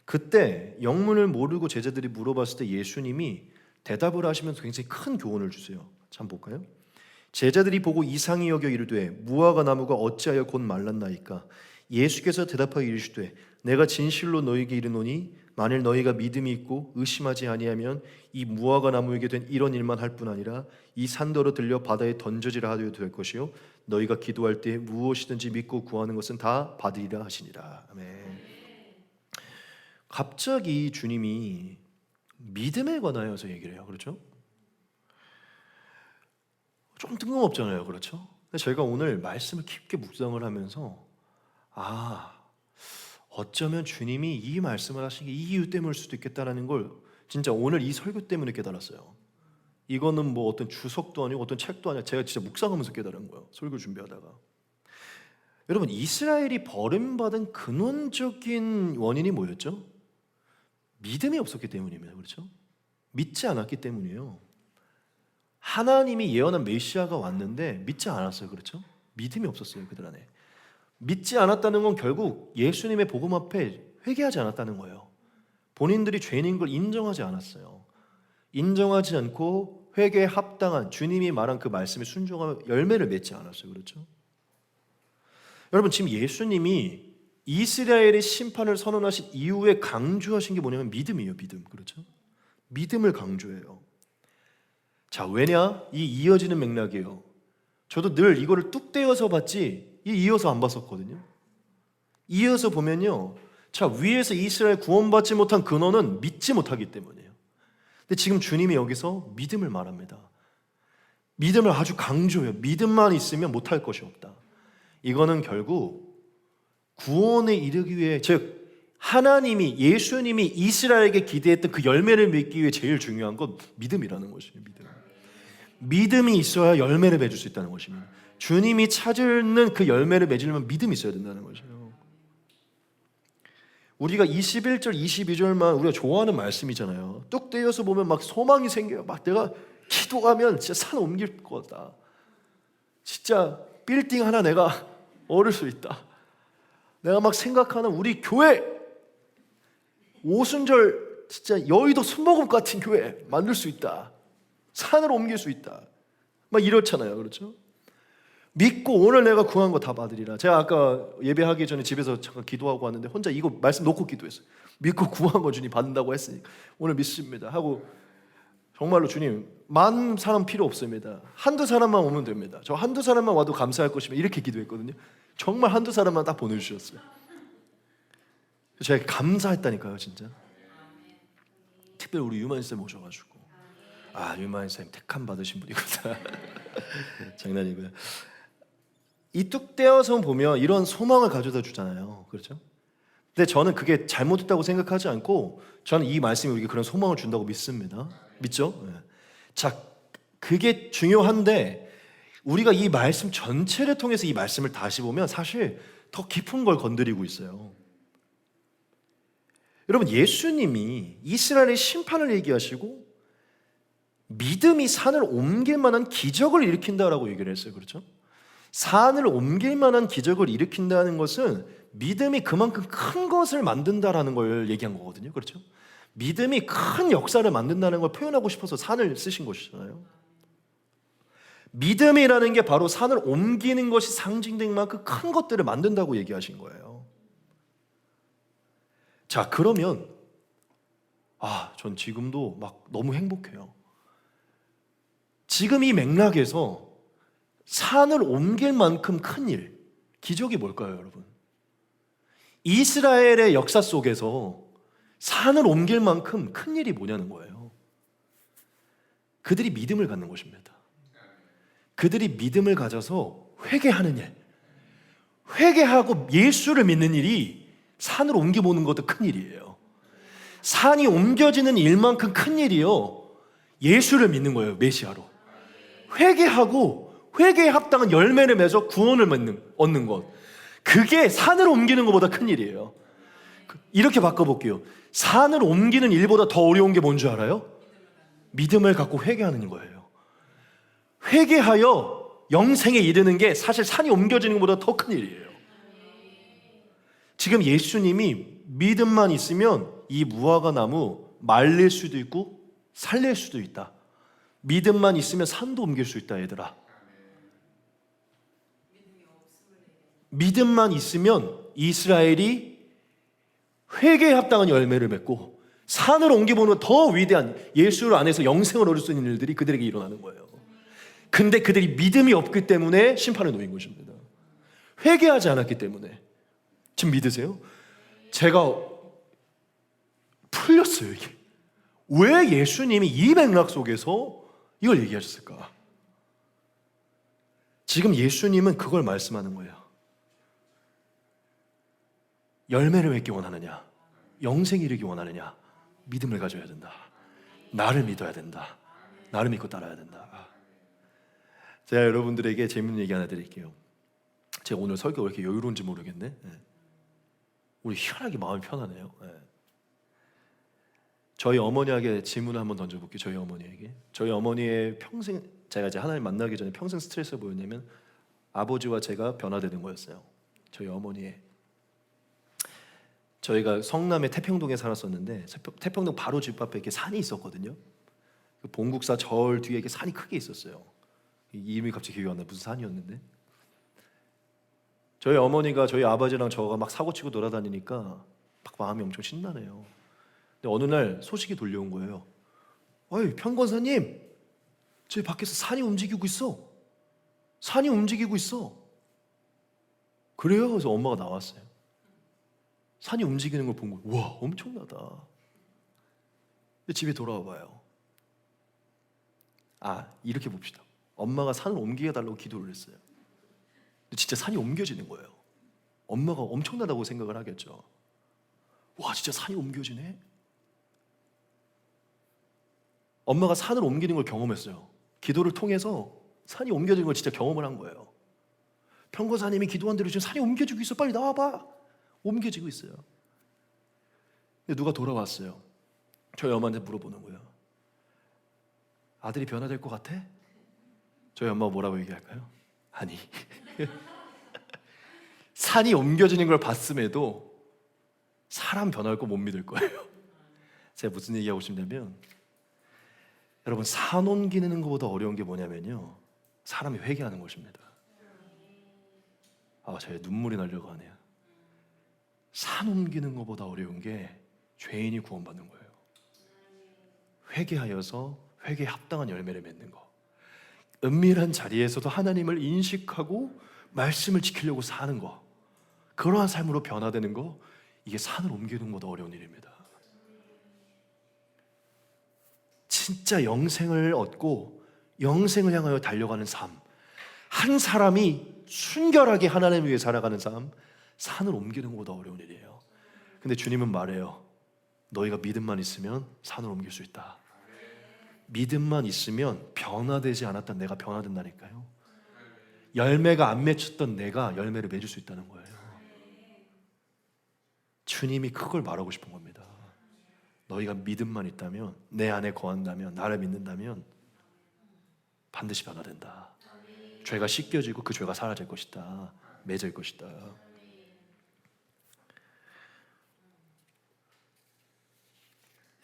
그때 영문을 모르고 제자들이 물어봤을 때 예수님이 대답을 하시면서 굉장히 큰 교훈을 주세요. 참 볼까요? 제자들이 보고 이상히 여겨 이르되 무화과 나무가 어찌하여 곧 말랐나이까? 예수께서 대답하여 이르시되 내가 진실로 너희에게 이르노니 만일 너희가 믿음이 있고 의심하지 아니하면 이 무화과 나무에게 된 이런 일만 할 뿐 아니라 이 산더러 들려 바다에 던져지라 하여도 될 것이요 너희가 기도할 때 무엇이든지 믿고 구하는 것은 다 받으리라 하시니라. 아멘. 갑자기 주님이 믿음에 관하여서 얘기를 해요. 그렇죠? 좀 뜬금없잖아요. 그렇죠? 근데 저희가 오늘 말씀을 깊게 묵상을 하면서 어쩌면 주님이 이 말씀을 하신 게 이 이유 때문일 수도 있겠다라는 걸 진짜 오늘 이 설교 때문에 깨달았어요. 이거는 뭐 어떤 주석도 아니고 어떤 책도 아니고 제가 진짜 묵상하면서 깨달은 거예요. 설교 준비하다가. 여러분, 이스라엘이 버림받은 근원적인 원인이 뭐였죠? 믿음이 없었기 때문입니다. 그렇죠? 믿지 않았기 때문이에요. 하나님이 예언한 메시아가 왔는데 믿지 않았어요. 그렇죠? 믿음이 없었어요. 그들 안에. 믿지 않았다는 건 결국 예수님의 복음 앞에 회개하지 않았다는 거예요. 본인들이 죄인인 걸 인정하지 않았어요. 인정하지 않고 회개에 합당한 주님이 말한 그 말씀에 순종하며 열매를 맺지 않았어요. 그렇죠? 여러분, 지금 예수님이 이스라엘의 심판을 선언하신 이후에 강조하신 게 뭐냐면 믿음이에요. 믿음. 그렇죠? 믿음을 강조해요. 자, 왜냐? 이 이어지는 맥락이에요. 저도 늘 이거를 뚝 떼어서 봤지 이어서 안 봤었거든요. 이어서 보면요, 자, 위에서 이스라엘 구원받지 못한 근원은 믿지 못하기 때문이에요. 근데 지금 주님이 여기서 믿음을 말합니다. 믿음을 아주 강조해요. 믿음만 있으면 못할 것이 없다. 이거는 결국 구원에 이르기 위해, 즉 하나님이, 예수님이 이스라엘에게 기대했던 그 열매를 맺기 위해 제일 중요한 건 믿음이라는 것이에요. 믿음이 있어야 열매를 맺을 수 있다는 것입니다. 주님이 찾는 그 열매를 맺으려면 믿음이 있어야 된다는 것이에요. 우리가 21절, 22절만 우리가 좋아하는 말씀이잖아요. 뚝 떼어서 보면 막 소망이 생겨요. 막 내가 기도하면 진짜 산 옮길 거다. 진짜 빌딩 하나 내가 얻을 수 있다. 내가 막 생각하는 우리 교회 오순절 진짜 여의도 순복음 같은 교회 만들 수 있다. 산을 옮길 수 있다. 막 이렇잖아요. 그렇죠? 믿고 오늘 내가 구한 거 다 받으리라. 제가 아까 예배하기 전에 집에서 잠깐 기도하고 왔는데 혼자 이거 말씀 놓고 기도했어요. 믿고 구한 거 주님 받는다고 했으니까 오늘 믿습니다 하고, 정말로 주님 많은 사람 필요 없습니다. 한두 사람만 오면 됩니다. 저 한두 사람만 와도 감사할 것이면 이렇게 기도했거든요. 정말 한두 사람만 딱 보내주셨어요. 제가 감사했다니까요. 진짜. 특별히 우리 유만쌤 오셔가지고, 유만쌤 택함 받으신 분이구나. 장난이고요. 이 뚝 떼어서 보면 이런 소망을 가져다 주잖아요. 그렇죠? 근데 저는 그게 잘못됐다고 생각하지 않고, 저는 이 말씀이 우리에게 그런 소망을 준다고 믿습니다. 믿죠? 네. 자, 그게 중요한데 우리가 이 말씀 전체를 통해서 이 말씀을 다시 보면 사실 더 깊은 걸 건드리고 있어요. 여러분, 예수님이 이스라엘의 심판을 얘기하시고 믿음이 산을 옮길 만한 기적을 일으킨다라고 얘기를 했어요. 그렇죠? 산을 옮길 만한 기적을 일으킨다는 것은 믿음이 그만큼 큰 것을 만든다라는 걸 얘기한 거거든요. 그렇죠? 믿음이 큰 역사를 만든다는 걸 표현하고 싶어서 산을 쓰신 것이잖아요. 믿음이라는 게 바로 산을 옮기는 것이 상징된 만큼 큰 것들을 만든다고 얘기하신 거예요. 자, 그러면 전 지금도 막 너무 행복해요. 지금 이 맥락에서 산을 옮길 만큼 큰 일, 기적이 뭘까요, 여러분? 이스라엘의 역사 속에서 산을 옮길 만큼 큰 일이 뭐냐는 거예요. 그들이 믿음을 갖는 것입니다. 그들이 믿음을 가져서 회개하는 일, 회개하고 예수를 믿는 일이 산을 옮겨보는 것도 큰 일이에요. 산이 옮겨지는 일만큼 큰 일이요, 예수를 믿는 거예요. 메시아로 회개하고 회개에 합당한 열매를 맺어 구원을 얻는 것, 그게 산을 옮기는 것보다 큰 일이에요. 이렇게 바꿔볼게요. 산을 옮기는 일보다 더 어려운 게 뭔지 알아요? 믿음을 갖고 회개하는 거예요. 회개하여 영생에 이르는 게 사실 산이 옮겨지는 것보다 더 큰 일이에요. 지금 예수님이 믿음만 있으면 이 무화과 나무 말릴 수도 있고 살릴 수도 있다. 믿음만 있으면 산도 옮길 수 있다, 얘들아. 믿음만 있으면 이스라엘이 회개에 합당한 열매를 맺고 산을 옮겨보는 더 위대한 예수 안에서 영생을 얻을 수 있는 일들이 그들에게 일어나는 거예요. 근데 그들이 믿음이 없기 때문에 심판에 놓인 것입니다. 회개하지 않았기 때문에. 지금 믿으세요? 제가 풀렸어요, 이게. 왜 예수님이 이 맥락 속에서 이걸 얘기하셨을까? 지금 예수님은 그걸 말씀하는 거예요. 열매를 맺기 원하느냐? 영생이 이르기 원하느냐? 믿음을 가져야 된다. 나를 믿어야 된다. 나를 믿고 따라야 된다. 제가 여러분들에게 재밌는 얘기 하나 드릴게요. 제가 오늘 설교가 왜 이렇게 여유로운지 모르겠네. 우리 희한하게 마음이 편하네요. 저희 어머니에게 질문을 한번 던져볼게요. 저희 어머니에게. 저희 어머니의 평생, 제가 이제 하나님 만나기 전에 평생 스트레스가 뭐였냐면 아버지와 제가 변화되는 거였어요. 저희 어머니의. 저희가 성남의 태평동에 살았었는데 태평동 바로 집 앞에 이렇게 산이 있었거든요. 봉국사 절 뒤에 이렇게 산이 크게 있었어요. 이름이 갑자기 기억이 안 나요. 무슨 산이었는데. 저희 어머니가 저희 아버지랑 저가 막 사고치고 돌아다니니까 막 마음이 엄청 신나네요. 근데 어느 날 소식이 돌려온 거예요. 어이, 편권사님, 저희 밖에서 산이 움직이고 있어. 산이 움직이고 있어. 그래요? 그래서 엄마가 나왔어요. 산이 움직이는 걸 본 거예요. 우와, 엄청나다. 근데 집에 돌아와 봐요. 이렇게 봅시다. 엄마가 산을 옮겨 달라고 기도를 했어요. 근데 진짜 산이 옮겨지는 거예요. 엄마가 엄청나다고 생각을 하겠죠. 와, 진짜 산이 옮겨지네. 엄마가 산을 옮기는 걸 경험했어요. 기도를 통해서 산이 옮겨지는 걸 진짜 경험을 한 거예요. 평거사님이 기도한 대로 지금 산이 옮겨지고 있어. 빨리 나와봐. 옮겨지고 있어요. 근데 누가 돌아왔어요. 저희 엄마한테 물어보는 거예요. 아들이 변화될 것 같아? 저희 엄마가 뭐라고 얘기할까요? 아니, 산이 옮겨지는 걸 봤음에도 사람 변할 거 못 믿을 거예요. 제가 무슨 얘기하고 싶냐면, 여러분, 산 옮기는 것보다 어려운 게 뭐냐면요, 사람이 회개하는 것입니다. 제 눈물이 나려고 하네요. 산 옮기는 것보다 어려운 게 죄인이 구원받는 거예요. 회개하여서 회개에 합당한 열매를 맺는 거. 은밀한 자리에서도 하나님을 인식하고 말씀을 지키려고 사는 거. 그러한 삶으로 변화되는 거, 이게 산을 옮기는 것보다 어려운 일입니다. 진짜 영생을 얻고 영생을 향하여 달려가는 삶, 한 사람이 순결하게 하나님을 위해 살아가는 삶, 산을 옮기는 것보다 어려운 일이에요. 근데 주님은 말해요. 너희가 믿음만 있으면 산을 옮길 수 있다. 믿음만 있으면 변화되지 않았던 내가 변화된다니까요. 열매가 안 맺혔던 내가 열매를 맺을 수 있다는 거예요. 주님이 그걸 말하고 싶은 겁니다. 너희가 믿음만 있다면, 내 안에 거한다면, 나를 믿는다면 반드시 변화된다. 죄가 씻겨지고 그 죄가 사라질 것이다. 맺을 것이다.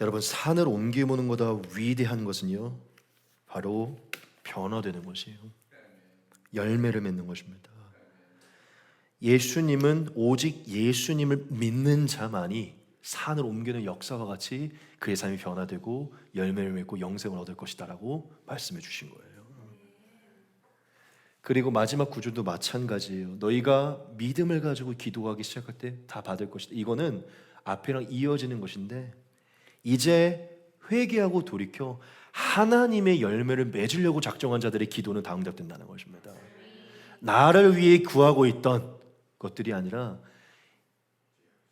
여러분, 산을 옮기보는 것보다 위대한 것은요, 바로 변화되는 것이에요. 열매를 맺는 것입니다. 예수님은 오직 예수님을 믿는 자만이 산을 옮기는 역사와 같이 그의 삶이 변화되고 열매를 맺고 영생을 얻을 것이다 라고 말씀해 주신 거예요. 그리고 마지막 구절도 마찬가지예요. 너희가 믿음을 가지고 기도하기 시작할 때 다 받을 것이다. 이거는 앞이랑 이어지는 것인데, 이제 회개하고 돌이켜 하나님의 열매를 맺으려고 작정한 자들의 기도는 다 응답된다는 것입니다. 나를 위해 구하고 있던 것들이 아니라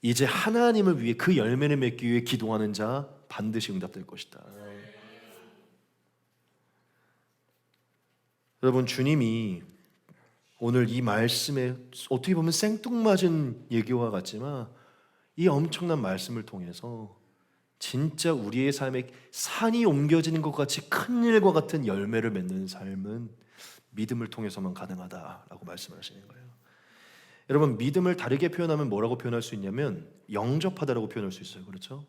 이제 하나님을 위해 그 열매를 맺기 위해 기도하는 자 반드시 응답될 것이다. 여러분, 주님이 오늘 이 말씀에 어떻게 보면 생뚱맞은 얘기와 같지만 이 엄청난 말씀을 통해서 진짜 우리의 삶에 산이 옮겨지는 것 같이 큰 일과 같은 열매를 맺는 삶은 믿음을 통해서만 가능하다라고 말씀하시는 거예요. 여러분, 믿음을 다르게 표현하면 뭐라고 표현할 수 있냐면 영접하다라고 표현할 수 있어요. 그렇죠?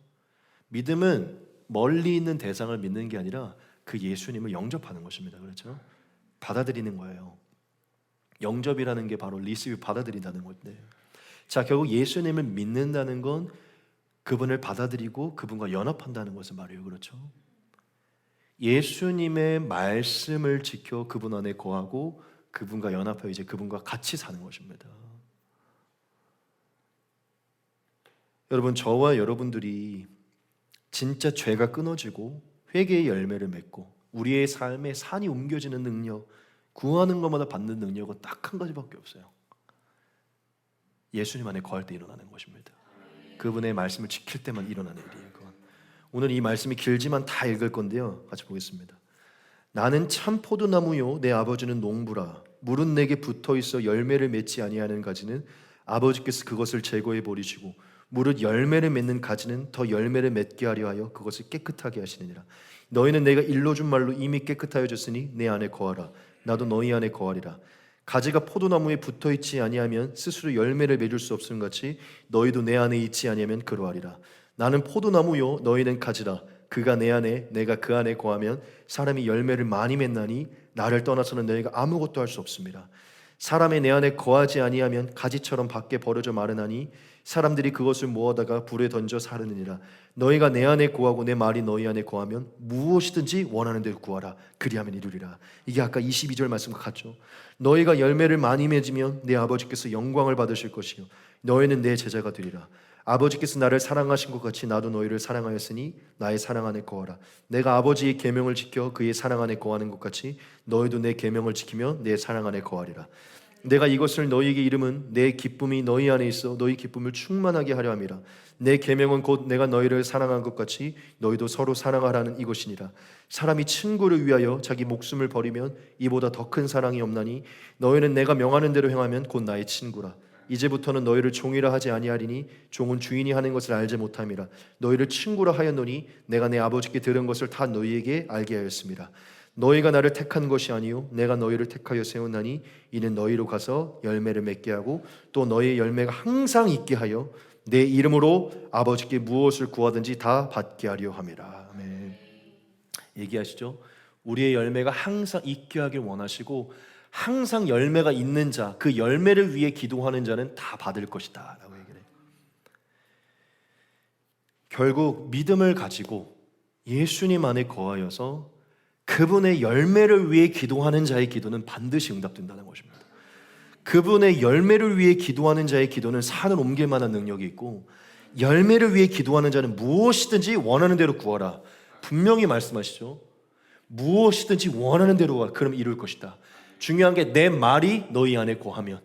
믿음은 멀리 있는 대상을 믿는 게 아니라 그 예수님을 영접하는 것입니다. 그렇죠? 받아들이는 거예요. 영접이라는 게 바로 리시브, 받아들인다는 건데, 자, 결국 예수님을 믿는다는 건 그분을 받아들이고 그분과 연합한다는 것을 말해요. 그렇죠? 예수님의 말씀을 지켜 그분 안에 거하고 그분과 연합하여 이제 그분과 같이 사는 것입니다. 여러분, 저와 여러분들이 진짜 죄가 끊어지고 회개의 열매를 맺고 우리의 삶에 산이 옮겨지는 능력, 구하는 것마다 받는 능력은 딱 한 가지밖에 없어요. 예수님 안에 거할 때 일어나는 것입니다. 그분의 말씀을 지킬 때만 일어나는 일이에요. 그건. 오늘 이 말씀이 길지만 다 읽을 건데요, 같이 보겠습니다. 나는 참 포도나무요 내 아버지는 농부라. 물은 내게 붙어있어 열매를 맺지 아니하는 가지는 아버지께서 그것을 제거해 버리시고 무릇 열매를 맺는 가지는 더 열매를 맺게 하려 하여 그것을 깨끗하게 하시느니라. 너희는 내가 일러준 말로 이미 깨끗하여졌으니 내 안에 거하라. 나도 너희 안에 거하리라. 가지가 포도나무에 붙어있지 아니하면 스스로 열매를 맺을 수 없음 같이 너희도 내 안에 있지 아니하면 그러하리라. 나는 포도나무요 너희는 가지라. 그가 내 안에 내가 그 안에 거하면 사람이 열매를 많이 맺나니 나를 떠나서는 너희가 아무것도 할 수 없습니다. 사람이 내 안에 거하지 아니하면 가지처럼 밖에 버려져 마르나니 사람들이 그것을 모아다가 불에 던져 사르느니라. 너희가 내 안에 거하고 내 말이 너희 안에 거하면 무엇이든지 원하는 대로 구하라. 그리하면 이루리라. 이게 아까 22절 말씀과 같죠. 너희가 열매를 많이 맺으면 내 아버지께서 영광을 받으실 것이요 너희는 내 제자가 되리라. 아버지께서 나를 사랑하신 것 같이 나도 너희를 사랑하였으니 나의 사랑 안에 거하라. 내가 아버지의 계명을 지켜 그의 사랑 안에 거하는 것 같이 너희도 내 계명을 지키며 내 사랑 안에 거하리라. 내가 이것을 너희에게 이름은 내 기쁨이 너희 안에 있어 너희 기쁨을 충만하게 하려 함이라. 내 계명은 곧 내가 너희를 사랑한 것 같이 너희도 서로 사랑하라는 이것이니라. 사람이 친구를 위하여 자기 목숨을 버리면 이보다 더 큰 사랑이 없나니 너희는 내가 명하는 대로 행하면 곧 나의 친구라. 이제부터는 너희를 종이라 하지 아니하리니 종은 주인이 하는 것을 알지 못함이라. 너희를 친구라 하였노니 내가 내 아버지께 들은 것을 다 너희에게 알게 하였습니다. 너희가 나를 택한 것이 아니요 내가 너희를 택하여 세웠나니 이는 너희로 가서 열매를 맺게 하고 또 너희의 열매가 항상 있게 하여 내 이름으로 아버지께 무엇을 구하든지 다 받게 하려 함이라. 아멘. 얘기하시죠. 우리의 열매가 항상 있게 하길 원하시고 항상 열매가 있는 자, 그 열매를 위해 기도하는 자는 다 받을 것이다 라고 얘기를 해요. 결국 믿음을 가지고 예수님 안에 거하여서 그분의 열매를 위해 기도하는 자의 기도는 반드시 응답된다는 것입니다. 그분의 열매를 위해 기도하는 자의 기도는 산을 옮길 만한 능력이 있고 열매를 위해 기도하는 자는 무엇이든지 원하는 대로 구하라. 분명히 말씀하시죠. 무엇이든지 원하는 대로 구하라. 그럼 이룰 것이다. 중요한 게 내 말이 너희 안에 거하면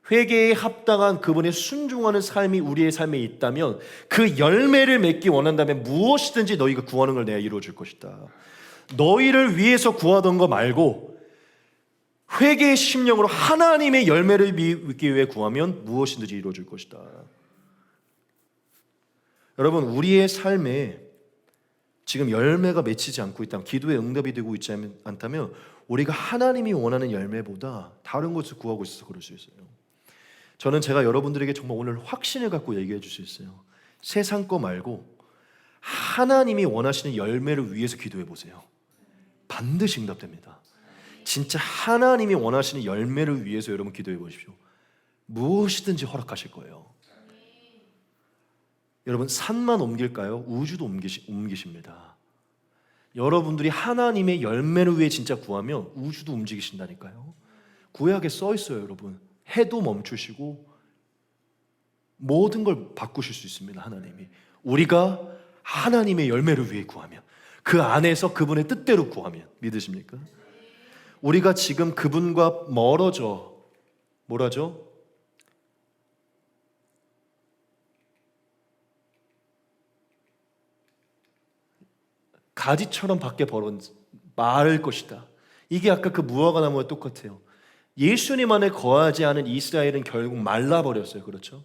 회개에 합당한 그분의 순종하는 삶이 우리의 삶에 있다면 그 열매를 맺기 원한다면 무엇이든지 너희가 구하는 걸 내가 이루어줄 것이다. 너희를 위해서 구하던 거 말고 회개의 심령으로 하나님의 열매를 맺기 위해 구하면 무엇이든지 이루어질 것이다. 여러분, 우리의 삶에 지금 열매가 맺히지 않고 있다면, 기도에 응답이 되고 있지 않다면 우리가 하나님이 원하는 열매보다 다른 것을 구하고 있어서 그럴 수 있어요. 저는 제가 여러분들에게 정말 오늘 확신을 갖고 얘기해 줄 수 있어요. 세상 거 말고 하나님이 원하시는 열매를 위해서 기도해 보세요. 반드시 응답됩니다. 진짜 하나님이 원하시는 열매를 위해서 여러분 기도해 보십시오. 무엇이든지 허락하실 거예요. 여러분, 산만 옮길까요? 우주도 옮기십니다. 여러분들이 하나님의 열매를 위해 진짜 구하면 우주도 움직이신다니까요. 구약에 써 있어요, 여러분. 해도 멈추시고 모든 걸 바꾸실 수 있습니다, 하나님이. 우리가 하나님의 열매를 위해 구하면, 그 안에서 그분의 뜻대로 구하면. 믿으십니까? 우리가 지금 그분과 멀어져, 뭐라죠? 가지처럼 밖에 벌어 마를 것이다. 이게 아까 그 무화과 나무와 똑같아요. 예수님 안에 거하지 않은 이스라엘은 결국 말라버렸어요. 그렇죠?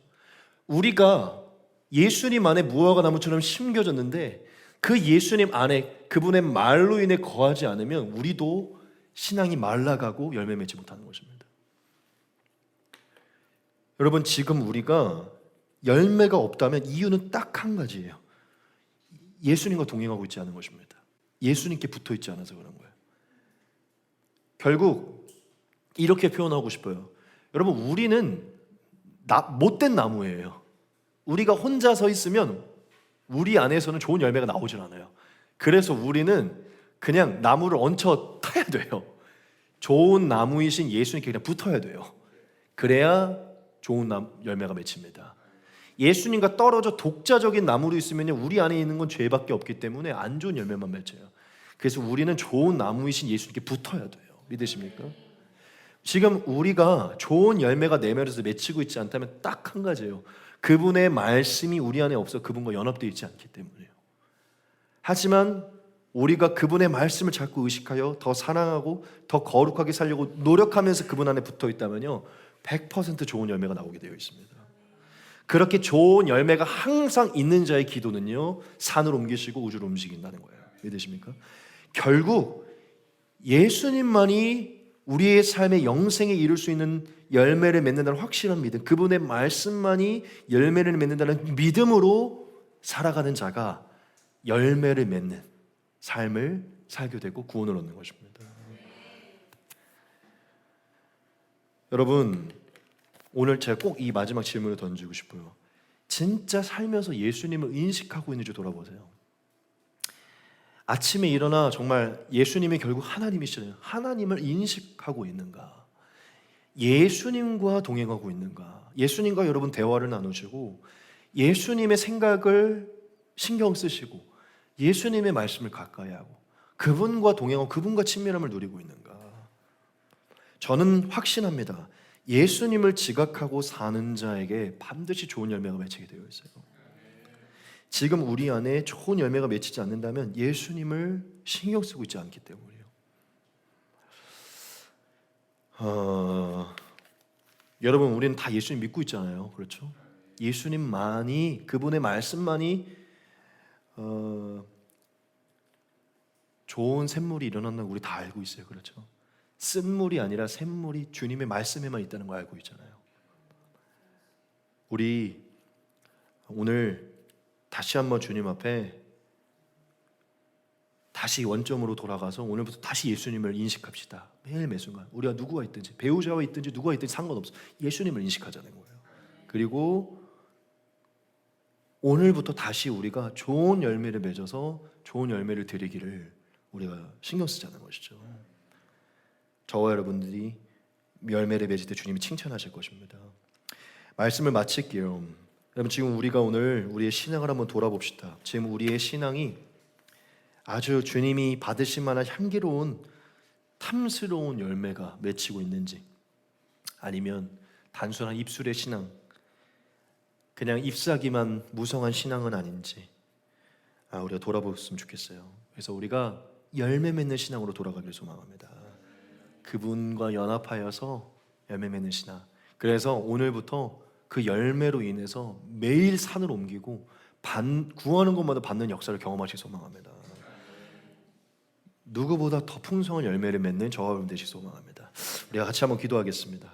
우리가 예수님 안에 무화과 나무처럼 심겨졌는데 그 예수님 안에 그분의 말로 인해 거하지 않으면 우리도 신앙이 말라가고 열매 맺지 못하는 것입니다. 여러분, 지금 우리가 열매가 없다면 이유는 딱 한 가지예요. 예수님과 동행하고 있지 않은 것입니다. 예수님께 붙어 있지 않아서 그런 거예요. 결국 이렇게 표현하고 싶어요. 여러분, 우리는 못된 나무예요. 우리가 혼자 서 있으면 우리 안에서는 좋은 열매가 나오질 않아요. 그래서 우리는 그냥 나무를 얹혀 타야 돼요. 좋은 나무이신 예수님께 그냥 붙어야 돼요. 그래야 좋은 열매가 맺힙니다. 예수님과 떨어져 독자적인 나무로 있으면 우리 안에 있는 건 죄밖에 없기 때문에 안 좋은 열매만 맺혀요. 그래서 우리는 좋은 나무이신 예수님께 붙어야 돼요. 믿으십니까? 지금 우리가 좋은 열매가 내면에서 맺히고 있지 않다면 딱 한 가지예요. 그분의 말씀이 우리 안에 없어 그분과 연합되어 있지 않기 때문이에요. 하지만 우리가 그분의 말씀을 자꾸 의식하여 더 사랑하고 더 거룩하게 살려고 노력하면서 그분 안에 붙어 있다면요 100% 좋은 열매가 나오게 되어 있습니다. 그렇게 좋은 열매가 항상 있는 자의 기도는요 산을 옮기시고 우주를 움직인다는 거예요. 믿으십니까? 결국 예수님만이 우리의 삶의 영생에 이룰 수 있는 열매를 맺는다는 확실한 믿음, 그분의 말씀만이 열매를 맺는다는 믿음으로 살아가는 자가 열매를 맺는 삶을 살게 되고 구원을 얻는 것입니다. 여러분, 오늘 제가 꼭 이 마지막 질문을 던지고 싶어요. 진짜 살면서 예수님을 인식하고 있는지 돌아보세요. 아침에 일어나 정말 예수님이 결국 하나님이시잖아요. 하나님을 인식하고 있는가? 예수님과 동행하고 있는가? 예수님과 여러분 대화를 나누시고 예수님의 생각을 신경 쓰시고 예수님의 말씀을 가까이 하고 그분과 동행하고 그분과 친밀함을 누리고 있는가? 저는 확신합니다. 예수님을 지각하고 사는 자에게 반드시 좋은 열매가 맺히게 되어 있어요. 지금 우리 안에 좋은 열매가 맺히지 않는다면 예수님을 신경 쓰고 있지 않기 때문이에요. 여러분, 우리는 다 예수님 믿고 있잖아요. 그렇죠? 예수님만이, 그분의 말씀만이 좋은 샘물이 일어난다는 거 우리 다 알고 있어요. 그렇죠? 쓴물이 아니라 샘물이 주님의 말씀에만 있다는 거 알고 있잖아요. 우리 오늘 다시 한번 주님 앞에 다시 원점으로 돌아가서 오늘부터 다시 예수님을 인식합시다. 매일 매순간 우리가 누구가 있든지 배우자와 있든지 누구가 있든지 상관없어. 예수님을 인식하자는 거예요. 그리고 오늘부터 다시 우리가 좋은 열매를 맺어서 좋은 열매를 드리기를 우리가 신경 쓰자는 것이죠. 저와 여러분들이 열매를 맺을 때 주님이 칭찬하실 것입니다. 말씀을 마칠게요. 여러분, 지금 우리가 오늘 우리의 신앙을 한번 돌아봅시다. 지금 우리의 신앙이 아주 주님이 받으실 만한 향기로운 탐스러운 열매가 맺히고 있는지, 아니면 단순한 입술의 신앙, 그냥 잎사귀만 무성한 신앙은 아닌지 우리가 돌아보았으면 좋겠어요. 그래서 우리가 열매 맺는 신앙으로 돌아가길 소망합니다. 그분과 연합하여서 열매 맺는 신앙. 그래서 오늘부터 그 열매로 인해서 매일 산을 옮기고 구하는 것마다 받는 역사를 경험하시기 소망합니다. 누구보다 더 풍성한 열매를 맺는 저와 여러분 되시기 소망합니다. 우리가 같이 한번 기도하겠습니다.